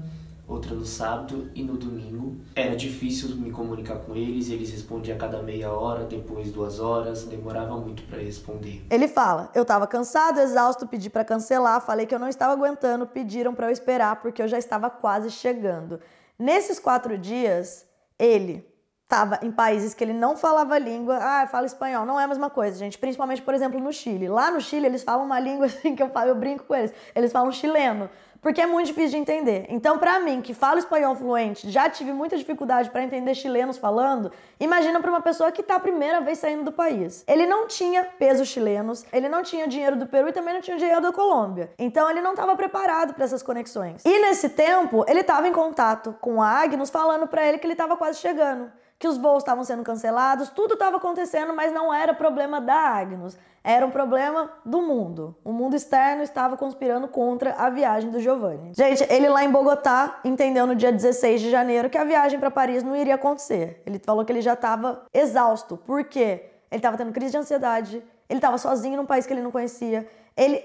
outra no sábado e no domingo. Era difícil me comunicar com eles respondiam a cada meia hora, depois 2 horas, demorava muito para responder. Ele fala, eu tava cansado, exausto, pedi para cancelar, falei que eu não estava aguentando, pediram para eu esperar porque eu já estava quase chegando. Nesses 4 dias, ele estava em países que ele não falava a língua. Fala espanhol. Não é a mesma coisa, gente. Principalmente, por exemplo, no Chile. Lá no Chile, eles falam uma língua assim que eu brinco com eles. Eles falam chileno, porque é muito difícil de entender. Então, pra mim, que falo espanhol fluente, já tive muita dificuldade para entender chilenos falando, imagina pra uma pessoa que tá a primeira vez saindo do país. Ele não tinha pesos chilenos, ele não tinha dinheiro do Peru e também não tinha dinheiro da Colômbia. Então, ele não estava preparado para essas conexões. E nesse tempo, ele estava em contato com a Agnus, falando pra ele que ele estava quase chegando, que os voos estavam sendo cancelados, tudo estava acontecendo, mas não era problema da Agnus, era um problema do mundo. O mundo externo estava conspirando contra a viagem do Giovanni. Gente, ele lá em Bogotá entendeu no dia 16 de janeiro que a viagem para Paris não iria acontecer. Ele falou que ele já estava exausto, porque ele estava tendo crise de ansiedade, ele estava sozinho num país que ele não conhecia.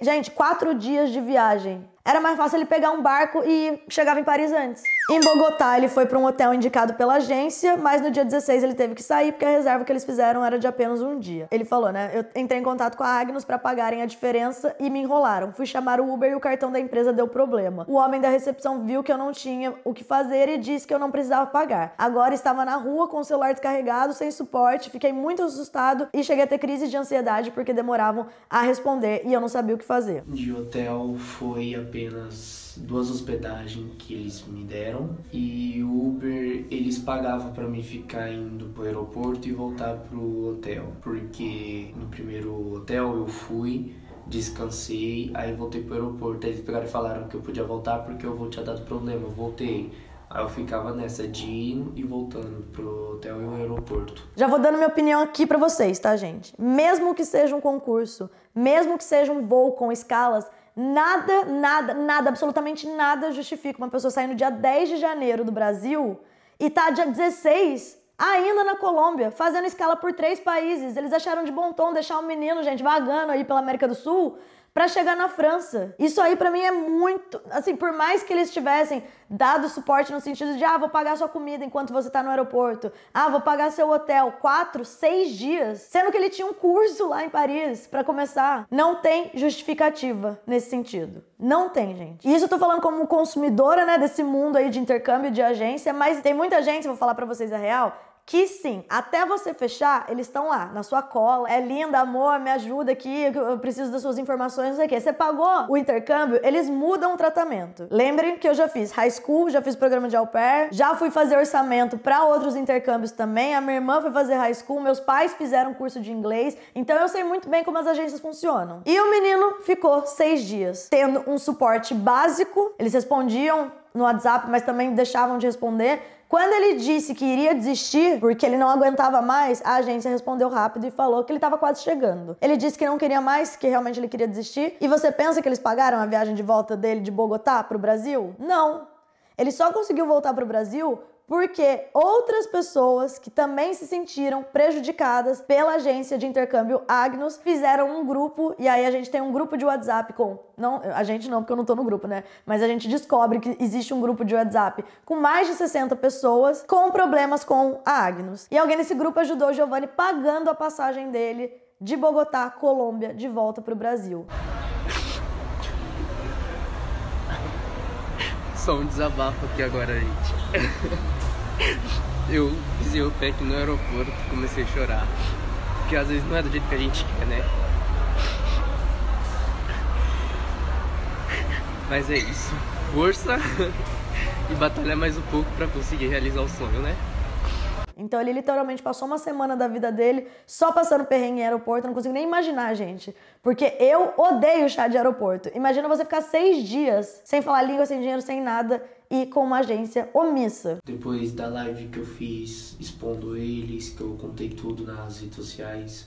Gente, 4 dias de viagem. Era mais fácil ele pegar um barco e chegava em Paris antes. Em Bogotá, ele foi para um hotel indicado pela agência, mas no dia 16 ele teve que sair porque a reserva que eles fizeram era de apenas um dia. Ele falou, né? Eu entrei em contato com a Agnus para pagarem a diferença e me enrolaram. Fui chamar o Uber e o cartão da empresa deu problema. O homem da recepção viu que eu não tinha o que fazer e disse que eu não precisava pagar. Agora estava na rua com o celular descarregado, sem suporte, fiquei muito assustado e cheguei a ter crise de ansiedade porque demoravam a responder e eu não sabia o que fazer. De hotel foi apenas 2 hospedagens que eles me deram e o Uber eles pagavam para mim ficar indo pro aeroporto e voltar pro hotel, porque no primeiro hotel eu fui, descansei, aí voltei pro aeroporto, aí eles pegaram e falaram que eu podia voltar porque o voo tinha dado problema, eu voltei. Aí eu ficava nessa de ir e voltando pro hotel e o aeroporto. Já vou dando minha opinião aqui pra vocês, tá, gente? Mesmo que seja um concurso, mesmo que seja um voo com escalas, nada, absolutamente nada justifica uma pessoa sair no dia 10 de janeiro do Brasil e tá dia 16 ainda na Colômbia, fazendo escala por 3 países. Eles acharam de bom tom deixar o menino, gente, vagando aí pela América do Sul pra chegar na França. Isso aí pra mim é muito... Assim, por mais que eles tivessem dado suporte no sentido de vou pagar sua comida enquanto você tá no aeroporto, vou pagar seu hotel 4, 6 dias, sendo que ele tinha um curso lá em Paris pra começar. Não tem justificativa nesse sentido. Não tem, gente. E isso eu tô falando como consumidora, né, desse mundo aí de intercâmbio de agência, mas tem muita gente, vou falar pra vocês a real, que sim, até você fechar, eles estão lá, na sua cola. É linda, amor, me ajuda aqui, eu preciso das suas informações, não sei o quê. Você pagou o intercâmbio, eles mudam o tratamento. Lembrem que eu já fiz high school, já fiz programa de au pair, já fui fazer orçamento para outros intercâmbios também. A minha irmã foi fazer high school, meus pais fizeram curso de inglês, então eu sei muito bem como as agências funcionam. E o menino ficou 6 dias, tendo um suporte básico, eles respondiam no WhatsApp, mas também deixavam de responder. Quando ele disse que iria desistir, porque ele não aguentava mais, a agência respondeu rápido e falou que ele estava quase chegando. Ele disse que não queria mais, que realmente ele queria desistir. E você pensa que eles pagaram a viagem de volta dele de Bogotá para o Brasil? Não. Ele só conseguiu voltar para o Brasil porque outras pessoas que também se sentiram prejudicadas pela agência de intercâmbio Agnus fizeram um grupo, e aí a gente tem um grupo de WhatsApp com... Não, a gente não, porque eu não tô no grupo, né? Mas a gente descobre que existe um grupo de WhatsApp com mais de 60 pessoas com problemas com a Agnus. E alguém nesse grupo ajudou o Giovanni pagando a passagem dele de Bogotá, Colômbia, de volta pro Brasil. Só um desabafo aqui agora, gente. Eu pisei o pé aqui no aeroporto e comecei a chorar. Porque às vezes não é do jeito que a gente quer, né? Mas é isso. Força e batalhar mais um pouco pra conseguir realizar o sonho, né? Então ele literalmente passou uma semana da vida dele só passando perrengue em aeroporto. Eu não consigo nem imaginar, gente. Porque eu odeio chá de aeroporto. Imagina você ficar 6 dias sem falar língua, sem dinheiro, sem nada e com uma agência omissa. Depois da live que eu fiz expondo eles, que eu contei tudo nas redes sociais,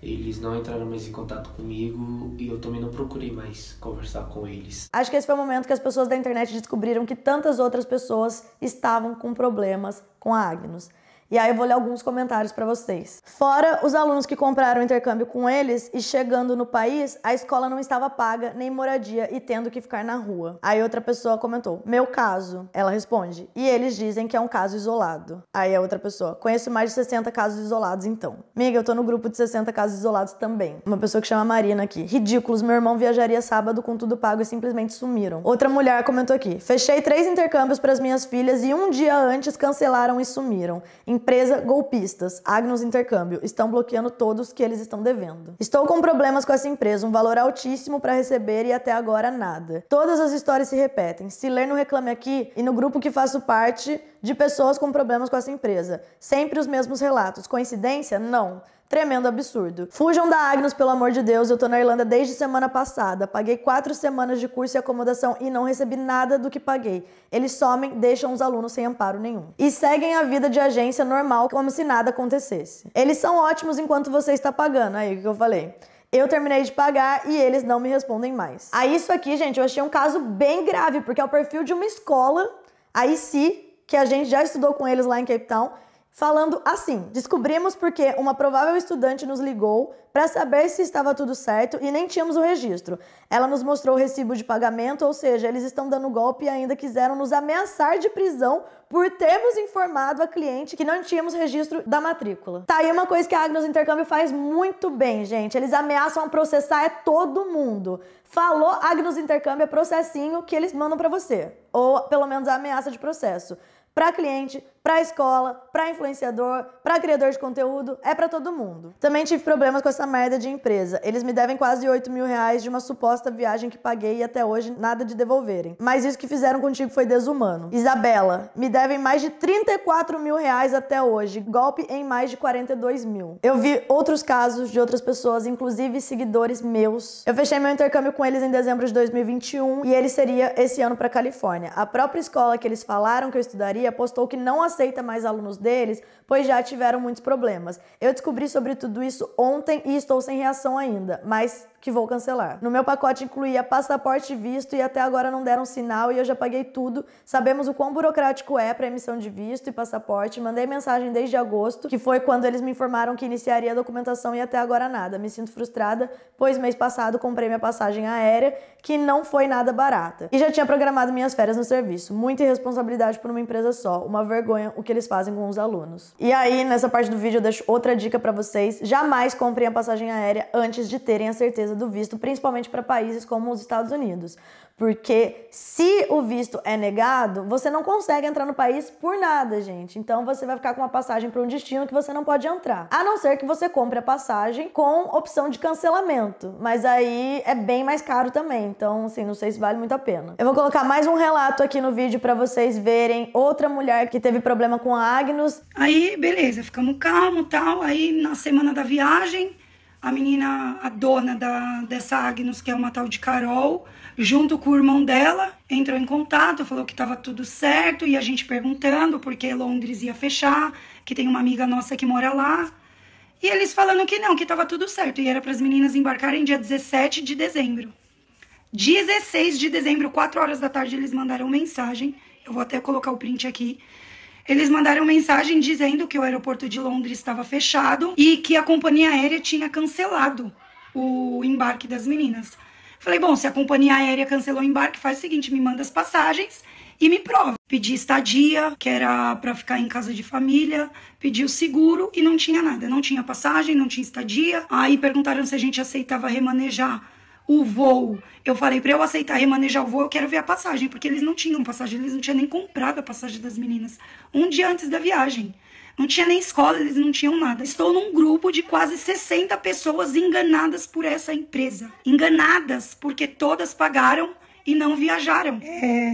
eles não entraram mais em contato comigo e eu também não procurei mais conversar com eles. Acho que esse foi o momento que as pessoas da internet descobriram que tantas outras pessoas estavam com problemas com a Agnus. E aí eu vou ler alguns comentários para vocês. Fora os alunos que compraram o intercâmbio com eles e chegando no país, a escola não estava paga, nem moradia e tendo que ficar na rua. Aí outra pessoa comentou, meu caso. Ela responde, e eles dizem que é um caso isolado. Aí a outra pessoa, conheço mais de 60 casos isolados então. Miga, eu tô no grupo de 60 casos isolados também. Uma pessoa que chama Marina aqui. Ridículos, meu irmão viajaria sábado com tudo pago e simplesmente sumiram. Outra mulher comentou aqui, fechei 3 intercâmbios para as minhas filhas e um dia antes cancelaram e sumiram. Empresa golpistas, Agnus Intercâmbio, estão bloqueando todos que eles estão devendo. Estou com problemas com essa empresa, um valor altíssimo para receber e até agora nada. Todas as histórias se repetem. Se ler no Reclame Aqui e no grupo que faço parte de pessoas com problemas com essa empresa. Sempre os mesmos relatos. Coincidência? Não. Tremendo absurdo. Fujam da Agnus, pelo amor de Deus, eu tô na Irlanda desde semana passada. Paguei 4 semanas de curso e acomodação e não recebi nada do que paguei. Eles somem, deixam os alunos sem amparo nenhum. E seguem a vida de agência normal como se nada acontecesse. Eles são ótimos enquanto você está pagando, aí o que eu falei. Eu terminei de pagar e eles não me respondem mais. Aí isso aqui, gente, eu achei um caso bem grave, porque é o perfil de uma escola, a IC, que a gente já estudou com eles lá em Cape Town, falando assim, descobrimos porque uma provável estudante nos ligou para saber se estava tudo certo e nem tínhamos o registro. Ela nos mostrou o recibo de pagamento, ou seja, eles estão dando golpe e ainda quiseram nos ameaçar de prisão por termos informado a cliente que não tínhamos registro da matrícula. Tá aí uma coisa que a Agnus Intercâmbio faz muito bem, gente. Eles ameaçam processar todo mundo. Falou Agnus Intercâmbio é processinho que eles mandam para você. Ou pelo menos a ameaça de processo. Para cliente, para escola, para influenciador, para criador de conteúdo, é para todo mundo. Também tive problemas com essa merda de empresa. Eles me devem quase 8 mil reais de uma suposta viagem que paguei e até hoje nada de devolverem. Mas isso que fizeram contigo foi desumano. Isabela, me devem mais de 34 mil reais até hoje. Golpe em mais de 42 mil. Eu vi outros casos de outras pessoas, inclusive seguidores meus. Eu fechei meu intercâmbio com eles em dezembro de 2021 e ele seria esse ano para Califórnia. A própria escola que eles falaram que eu estudaria postou que não aceita mais alunos deles, pois já tiveram muitos problemas. Eu descobri sobre tudo isso ontem e estou sem reação ainda, mas que vou cancelar. No meu pacote incluía passaporte e visto e até agora não deram sinal e eu já paguei tudo. Sabemos o quão burocrático é para emissão de visto e passaporte. Mandei mensagem desde agosto, que foi quando eles me informaram que iniciaria a documentação e até agora nada. Me sinto frustrada, pois mês passado comprei minha passagem aérea, que não foi nada barata. E já tinha programado minhas férias no serviço. Muita irresponsabilidade por uma empresa só. Uma vergonha o que eles fazem com os alunos. E aí, nessa parte do vídeo, eu deixo outra dica para vocês. Jamais comprem a passagem aérea antes de terem a certeza do visto, principalmente para países como os Estados Unidos. Porque se o visto é negado, você não consegue entrar no país por nada, gente. Então você vai ficar com uma passagem para um destino que você não pode entrar. A não ser que você compre a passagem com opção de cancelamento. Mas aí é bem mais caro também. Então, assim, não sei se vale muito a pena. Eu vou colocar mais um relato aqui no vídeo para vocês verem outra mulher que teve problema com a Agnus. Aí, beleza, ficamos calmos e tal. Aí, na semana da viagem, a menina, a dona dessa Agnus, que é uma tal de Carol, junto com o irmão dela, entrou em contato, falou que estava tudo certo, e a gente perguntando por que Londres ia fechar, que tem uma amiga nossa que mora lá, e eles falando que não, que estava tudo certo, e era para as meninas embarcarem dia 17 de dezembro. 16 de dezembro, 4 horas da tarde, eles mandaram mensagem, eu vou até colocar o print aqui. Eles mandaram mensagem dizendo que o aeroporto de Londres estava fechado e que a companhia aérea tinha cancelado o embarque das meninas. Falei, bom, se a companhia aérea cancelou o embarque, faz o seguinte, me manda as passagens e me prova. Pedi estadia, que era para ficar em casa de família, pedi o seguro e não tinha nada. Não tinha passagem, não tinha estadia. Aí perguntaram se a gente aceitava remanejar o voo. Eu falei, para eu aceitar remanejar o voo, eu quero ver a passagem, porque eles não tinham passagem, eles não tinham nem comprado a passagem das meninas um dia antes da viagem. Não tinha nem escola, eles não tinham nada. Estou num grupo de quase 60 pessoas enganadas por essa empresa. Enganadas, porque todas pagaram e não viajaram.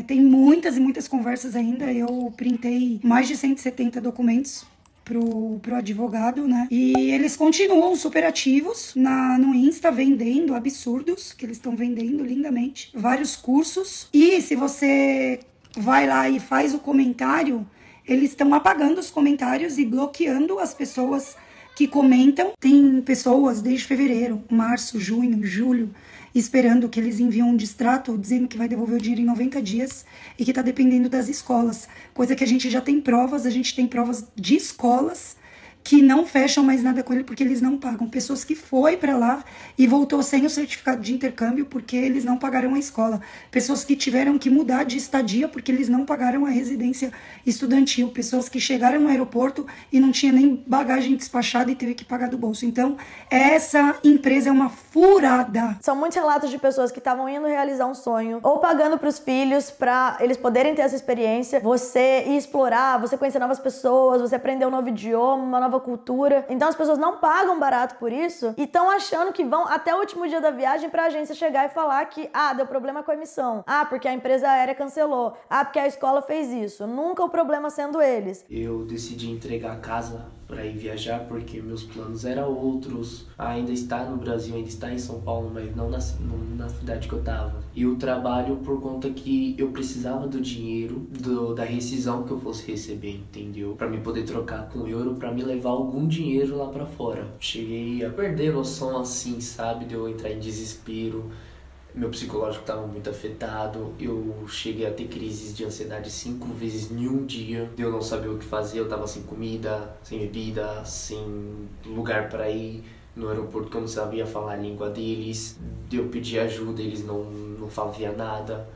Tem muitas e muitas conversas ainda. Eu printei mais de 170 documentos pro advogado, né? E eles continuam super ativos no Insta, vendendo absurdos, que eles estão vendendo lindamente. Vários cursos. E se você vai lá e faz o comentário, eles estão apagando os comentários e bloqueando as pessoas que comentam. Tem pessoas desde fevereiro, março, junho, julho, esperando que eles enviam um distrato dizendo que vai devolver o dinheiro em 90 dias e que está dependendo das escolas. Coisa que a gente já tem provas, a gente tem provas de escolas que não fecham mais nada com ele porque eles não pagam. Pessoas que foi para lá e voltou sem o certificado de intercâmbio porque eles não pagaram a escola. Pessoas que tiveram que mudar de estadia porque eles não pagaram a residência estudantil. Pessoas que chegaram no aeroporto e não tinha nem bagagem despachada e teve que pagar do bolso. Então, essa empresa é uma furada. São muitos relatos de pessoas que estavam indo realizar um sonho ou pagando para os filhos para eles poderem ter essa experiência. Você ir explorar, você conhecer novas pessoas, você aprender um novo idioma, uma nova cultura. Então as pessoas não pagam barato por isso e estão achando que vão até o último dia da viagem pra agência chegar e falar que, deu problema com a emissão. Porque a empresa aérea cancelou. Porque a escola fez isso. Nunca o problema sendo eles. Eu decidi entregar a casa para ir viajar porque meus planos eram outros. Ainda está no Brasil, ainda está em São Paulo, mas não na cidade que eu tava. E eu trabalho por conta que eu precisava do dinheiro, da rescisão que eu fosse receber, entendeu? Para me poder trocar com euro, para me levar algum dinheiro lá para fora. Cheguei a perder noção assim, sabe? De eu entrar em desespero. Meu psicológico estava muito afetado, eu cheguei a ter crises de ansiedade 5 vezes em um dia. Eu não sabia o que fazer, eu estava sem comida, sem bebida, sem lugar para ir. No aeroporto que eu não sabia falar a língua deles, eu pedi ajuda, eles não falavam nada.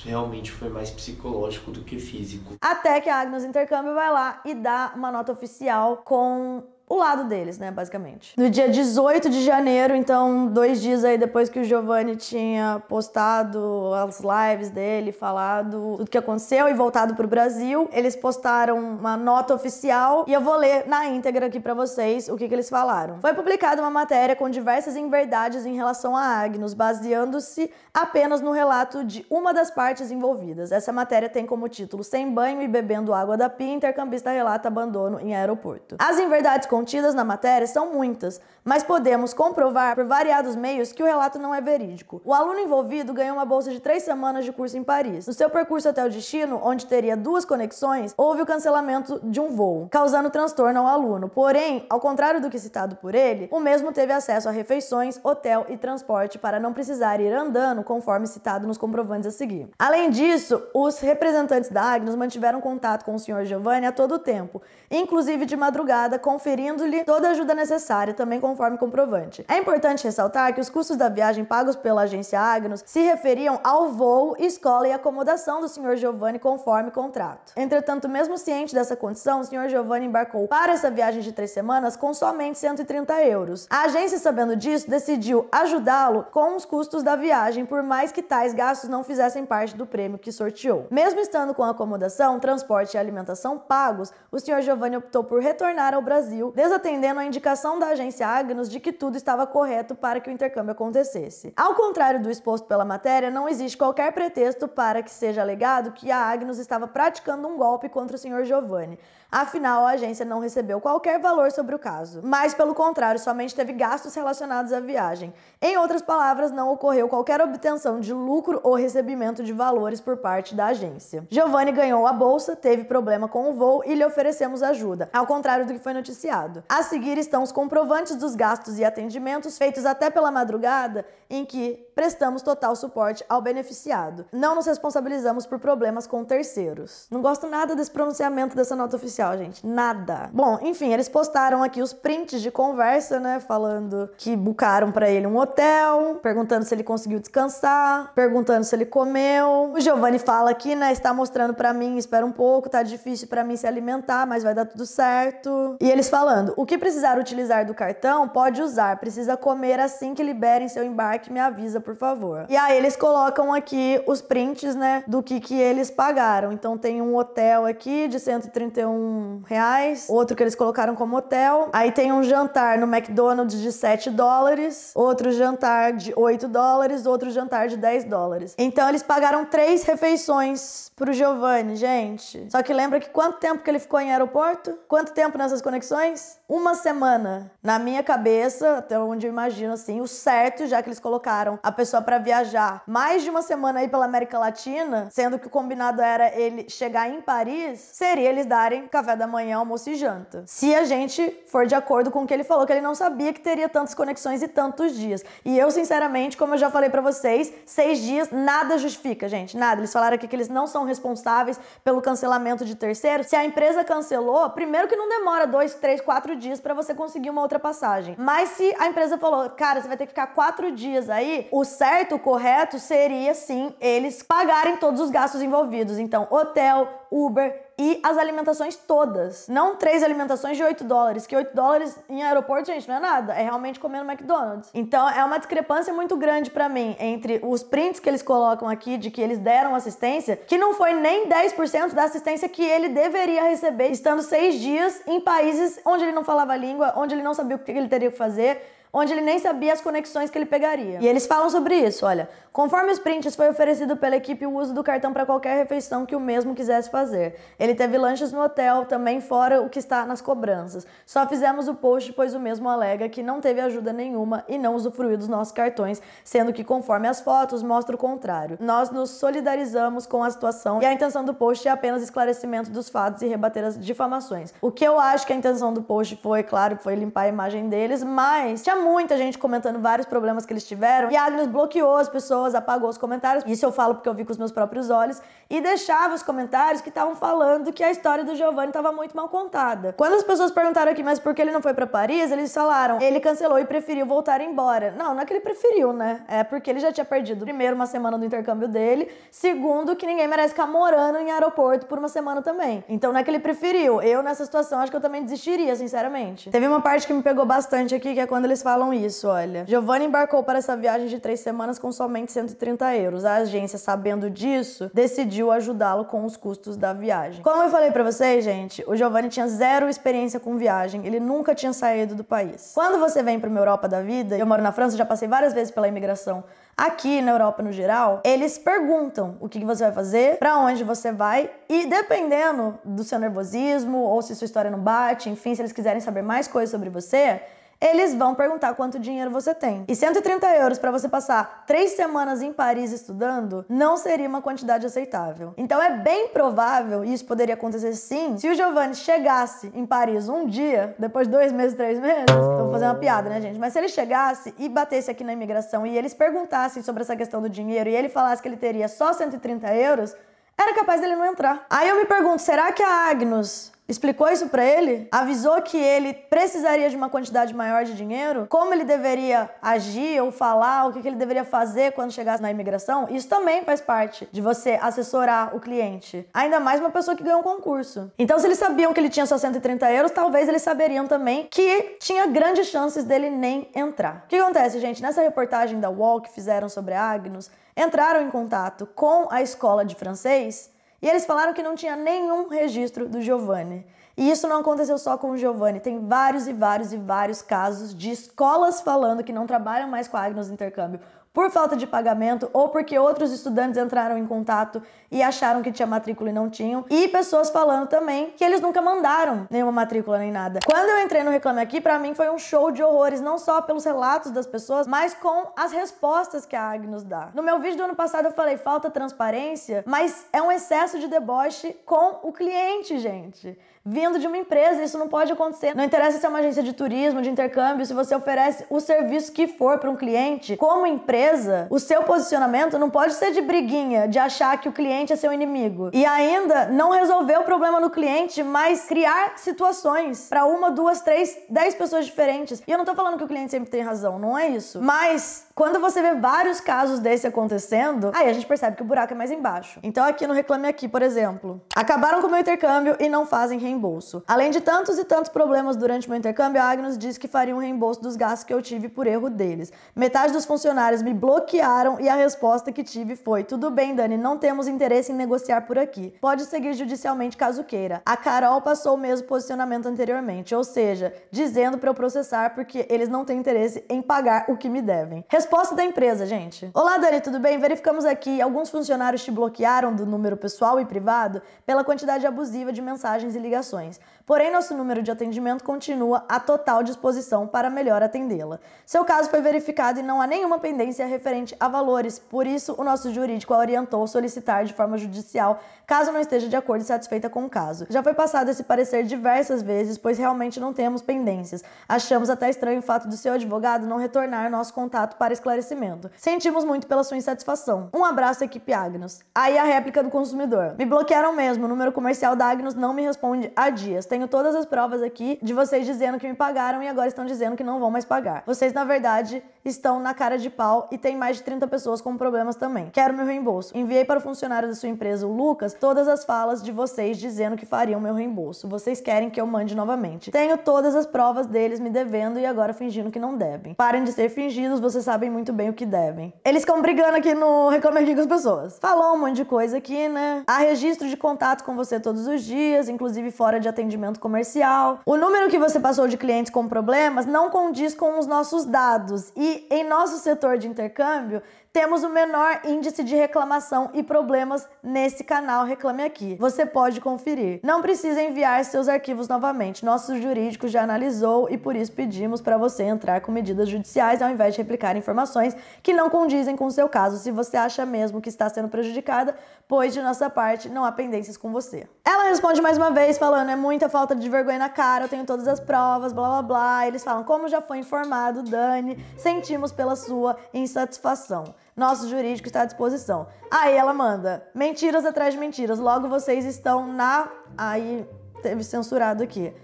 Realmente foi mais psicológico do que físico. Até que a Agnus Intercâmbio vai lá e dá uma nota oficial com o lado deles, né, basicamente. No dia 18 de janeiro, então 2 dias aí depois que o Giovanni tinha postado as lives dele, falado tudo que aconteceu e voltado pro Brasil, eles postaram uma nota oficial e eu vou ler na íntegra aqui pra vocês o que eles falaram. Foi publicada uma matéria com diversas inverdades em relação a Agnus, baseando-se apenas no relato de uma das partes envolvidas. Essa matéria tem como título Sem banho e bebendo água da pia, intercambista relata abandono em aeroporto. As inverdades contidas na matéria são muitas, mas podemos comprovar por variados meios que o relato não é verídico. O aluno envolvido ganhou uma bolsa de 3 semanas de curso em Paris. No seu percurso até o destino, onde teria 2 conexões, houve o cancelamento de um voo, causando transtorno ao aluno. Porém, ao contrário do que citado por ele, o mesmo teve acesso a refeições, hotel e transporte para não precisar ir andando, conforme citado nos comprovantes a seguir. Além disso, os representantes da Agnus mantiveram contato com o Sr. Giovanni a todo o tempo, inclusive de madrugada, conferindo conferindo-lhe toda a ajuda necessária, também conforme comprovante. É importante ressaltar que os custos da viagem pagos pela agência Agnos se referiam ao voo, escola e acomodação do Sr. Giovanni conforme contrato. Entretanto, mesmo ciente dessa condição, o Sr. Giovanni embarcou para essa viagem de 3 semanas com somente 130 euros. A agência, sabendo disso, decidiu ajudá-lo com os custos da viagem, por mais que tais gastos não fizessem parte do prêmio que sorteou. Mesmo estando com acomodação, transporte e alimentação pagos, o Sr. Giovanni optou por retornar ao Brasil, desatendendo a indicação da agência Agnos de que tudo estava correto para que o intercâmbio acontecesse. Ao contrário do exposto pela matéria, não existe qualquer pretexto para que seja alegado que a Agnos estava praticando um golpe contra o Sr. Giovanni. Afinal, a agência não recebeu qualquer valor sobre o caso, mas, pelo contrário, somente teve gastos relacionados à viagem. Em outras palavras, não ocorreu qualquer obtenção de lucro ou recebimento de valores por parte da agência. Giovanni ganhou a bolsa, teve problema com o voo e lhe oferecemos ajuda, ao contrário do que foi noticiado. A seguir estão os comprovantes dos gastos e atendimentos feitos até pela madrugada, em que prestamos total suporte ao beneficiado. Não nos responsabilizamos por problemas com terceiros. Não gosto nada desse pronunciamento dessa nota oficial, gente. Nada. Bom, enfim, eles postaram aqui os prints de conversa, né? Falando que bucaram pra ele um hotel, perguntando se ele conseguiu descansar, perguntando se ele comeu. O Giovanni fala aqui, né? Está mostrando pra mim, espera um pouco, tá difícil pra mim se alimentar, mas vai dar tudo certo. E eles falando, o que precisar utilizar do cartão, pode usar. Precisa comer assim que liberem seu embarque, me avisa, por favor. E aí eles colocam aqui os prints, né, do que eles pagaram. Então tem um hotel aqui de 131 reais, outro que eles colocaram como hotel. Aí tem um jantar no McDonald's de 7 dólares, outro jantar de 8 dólares, outro jantar de 10 dólares. Então eles pagaram 3 refeições pro Giovanni, gente. Só que lembra que quanto tempo que ele ficou em aeroporto? Quanto tempo nessas conexões? 1 semana. Na minha cabeça, até onde eu imagino assim, o certo, já que eles colocaram a pessoa para viajar mais de 1 semana aí pela América Latina, sendo que o combinado era ele chegar em Paris, seria eles darem café da manhã, almoço e janta. Se a gente for de acordo com o que ele falou, que ele não sabia que teria tantas conexões e tantos dias. E eu, sinceramente, como eu já falei pra vocês, 6 dias nada justifica, gente, nada. Eles falaram aqui que eles não são responsáveis pelo cancelamento de terceiros. Se a empresa cancelou, primeiro que não demora 2, 3, 4 dias pra você conseguir uma outra passagem. Mas se a empresa falou, cara, você vai ter que ficar 4 dias aí, o certo, o correto seria, sim, eles pagarem todos os gastos envolvidos. Então, hotel, Uber e as alimentações todas. Não 3 alimentações de 8 dólares, que 8 dólares em aeroporto, gente, não é nada. É realmente comer no McDonald's. Então, é uma discrepância muito grande pra mim entre os prints que eles colocam aqui de que eles deram assistência, que não foi nem 10% da assistência que ele deveria receber, estando 6 dias em países onde ele não falava a língua, onde ele não sabia o que ele teria que fazer, onde ele nem sabia as conexões que ele pegaria. E eles falam sobre isso, olha. Conforme os prints, foi oferecido pela equipe o uso do cartão para qualquer refeição que o mesmo quisesse fazer. Ele teve lanches no hotel, também fora o que está nas cobranças. Só fizemos o post, pois o mesmo alega que não teve ajuda nenhuma e não usufruiu dos nossos cartões, sendo que, conforme as fotos, mostra o contrário. Nós nos solidarizamos com a situação e a intenção do post é apenas esclarecimento dos fatos e rebater as difamações. O que eu acho que a intenção do post foi, claro, foi limpar a imagem deles, mas tinha muita gente comentando vários problemas que eles tiveram e a Agnes bloqueou as pessoas, apagou os comentários. Isso eu falo porque eu vi com os meus próprios olhos e deixava os comentários que estavam falando que a história do Giovanni estava muito mal contada. Quando as pessoas perguntaram aqui, mas por que ele não foi pra Paris? Eles falaram, ele cancelou e preferiu voltar embora. Não, não é que ele preferiu, né? É porque ele já tinha perdido, primeiro, 1 semana do intercâmbio dele, segundo, que ninguém merece ficar morando em aeroporto por 1 semana também. Então não é que ele preferiu. Eu, nessa situação, acho que eu também desistiria, sinceramente. Teve uma parte que me pegou bastante aqui, que é quando eles falam isso, olha. Giovanni embarcou para essa viagem de 3 semanas com somente 130 euros. A agência, sabendo disso, decidiu ajudá-lo com os custos da viagem. Como eu falei pra vocês, gente, o Giovanni tinha 0 experiência com viagem. Ele nunca tinha saído do país. Quando você vem pra uma Europa da vida, eu moro na França, já passei várias vezes pela imigração. Aqui na Europa, no geral, eles perguntam o que você vai fazer, pra onde você vai, e dependendo do seu nervosismo, ou se sua história não bate, enfim, se eles quiserem saber mais coisas sobre você, eles vão perguntar quanto dinheiro você tem. E 130 euros para você passar 3 semanas em Paris estudando não seria uma quantidade aceitável. Então é bem provável, e isso poderia acontecer sim, se o Giovanni chegasse em Paris um dia, depois de 2 meses, 3 meses, então vou fazer uma piada, né, gente? Mas se ele chegasse e batesse aqui na imigração e eles perguntassem sobre essa questão do dinheiro e ele falasse que ele teria só 130 euros, era capaz dele não entrar. Aí eu me pergunto, será que a Agnos Explicou isso pra ele? Avisou que ele precisaria de uma quantidade maior de dinheiro? Como ele deveria agir ou falar, o que ele deveria fazer quando chegasse na imigração? Isso também faz parte de você assessorar o cliente. Ainda mais uma pessoa que ganhou um concurso. Então, se eles sabiam que ele tinha só 130 euros, talvez eles saberiam também que tinha grandes chances dele nem entrar. O que acontece, gente? Nessa reportagem da UOL que fizeram sobre a Agnus, entraram em contato com a escola de francês e eles falaram que não tinha nenhum registro do Giovanni. E isso não aconteceu só com o Giovanni, tem vários casos de escolas falando que não trabalham mais com a Agnus Intercâmbio por falta de pagamento ou porque outros estudantes entraram em contato e acharam que tinha matrícula e não tinham. E pessoas falando também que eles nunca mandaram nenhuma matrícula nem nada. Quando eu entrei no Reclame Aqui, pra mim foi um show de horrores, não só pelos relatos das pessoas, mas com as respostas que a Agnus dá. No meu vídeo do ano passado eu falei falta transparência, mas é um excesso de deboche com o cliente, gente. Vindo de uma empresa, isso não pode acontecer. Não interessa se é uma agência de turismo, de intercâmbio, se você oferece o serviço que for para um cliente, como empresa, o seu posicionamento não pode ser de briguinha, de achar que o cliente é seu inimigo. E ainda não resolver o problema no cliente, mas criar situações para 1, 2, 3, 10 pessoas diferentes. E eu não tô falando que o cliente sempre tem razão, não é isso. Mas quando você vê vários casos desse acontecendo, aí a gente percebe que o buraco é mais embaixo. Então aqui no Reclame Aqui, por exemplo, acabaram com o meu intercâmbio e não fazem reembolso. Além de tantos e tantos problemas durante o meu intercâmbio, a Agnus disse que faria um reembolso dos gastos que eu tive por erro deles. Metade dos funcionários me bloquearam e a resposta que tive foi: tudo bem, Dani, não temos interesse em negociar por aqui. Pode seguir judicialmente caso queira. A Carol passou o mesmo posicionamento anteriormente, ou seja, dizendo para eu processar porque eles não têm interesse em pagar o que me devem. Resposta da empresa, gente. Olá, Dani, tudo bem? Verificamos aqui, alguns funcionários te bloquearam do número pessoal e privado pela quantidade abusiva de mensagens e ligações. Porém, nosso número de atendimento continua à total disposição para melhor atendê-la. Seu caso foi verificado e não há nenhuma pendência referente a valores, por isso o nosso jurídico a orientou solicitar de forma judicial, caso não esteja de acordo e satisfeita com o caso. Já foi passado esse parecer diversas vezes, pois realmente não temos pendências. Achamos até estranho o fato do seu advogado não retornar nosso contato para esclarecimento. Sentimos muito pela sua insatisfação. Um abraço, equipe Agnus. Aí a réplica do consumidor. Me bloquearam mesmo, o número comercial da Agnus não me responde há dias. Tenho todas as provas aqui de vocês dizendo que me pagaram e agora estão dizendo que não vão mais pagar. Vocês, na verdade, estão na cara de pau e tem mais de 30 pessoas com problemas também. Quero meu reembolso. Enviei para o funcionário da sua empresa, o Lucas, todas as falas de vocês dizendo que fariam meu reembolso. Vocês querem que eu mande novamente. Tenho todas as provas deles me devendo e agora fingindo que não devem. Parem de ser fingidos, vocês sabem muito bem o que devem. Eles ficam brigando aqui no Reclame Aqui com as pessoas. Falou um monte de coisa aqui, né? Há registro de contato com você todos os dias, inclusive fora de atendimento comercial. O número que você passou de clientes com problemas não condiz com os nossos dados e em nosso setor de intercâmbio temos o menor índice de reclamação e problemas nesse canal Reclame Aqui. Você pode conferir. Não precisa enviar seus arquivos novamente. Nosso jurídico já analisou e por isso pedimos para você entrar com medidas judiciais ao invés de replicar informações que não condizem com o seu caso, se você acha mesmo que está sendo prejudicada, pois de nossa parte não há pendências com você. Ela responde mais uma vez falando: é muita falta de vergonha na cara, eu tenho todas as provas, blá blá blá. Eles falam: como já foi informado, Dani, sentimos pela sua insatisfação. Nosso jurídico está à disposição. Aí ela manda: mentiras atrás de mentiras, logo vocês estão na... Aí teve censurado aqui.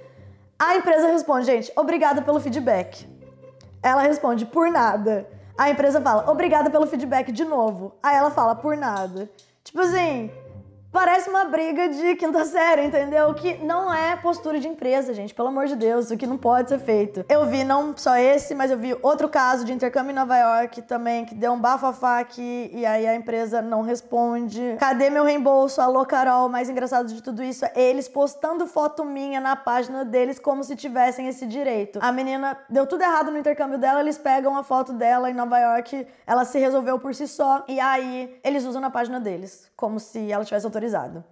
A empresa responde: gente, obrigada pelo feedback. Ela responde: por nada. A empresa fala: obrigada pelo feedback de novo. Aí ela fala: por nada. Tipo assim, parece uma briga de quinta série, entendeu? Que não é postura de empresa, gente. Pelo amor de Deus, isso aqui não pode ser feito. Eu vi não só esse, mas eu vi outro caso de intercâmbio em Nova York também, que deu um bafafá aqui e aí a empresa não responde. Cadê meu reembolso? Alô, Carol. O mais engraçado de tudo isso é eles postando foto minha na página deles como se tivessem esse direito. A menina deu tudo errado no intercâmbio dela, eles pegam a foto dela em Nova York, ela se resolveu por si só e aí eles usam na página deles, como se ela tivesse autorizado.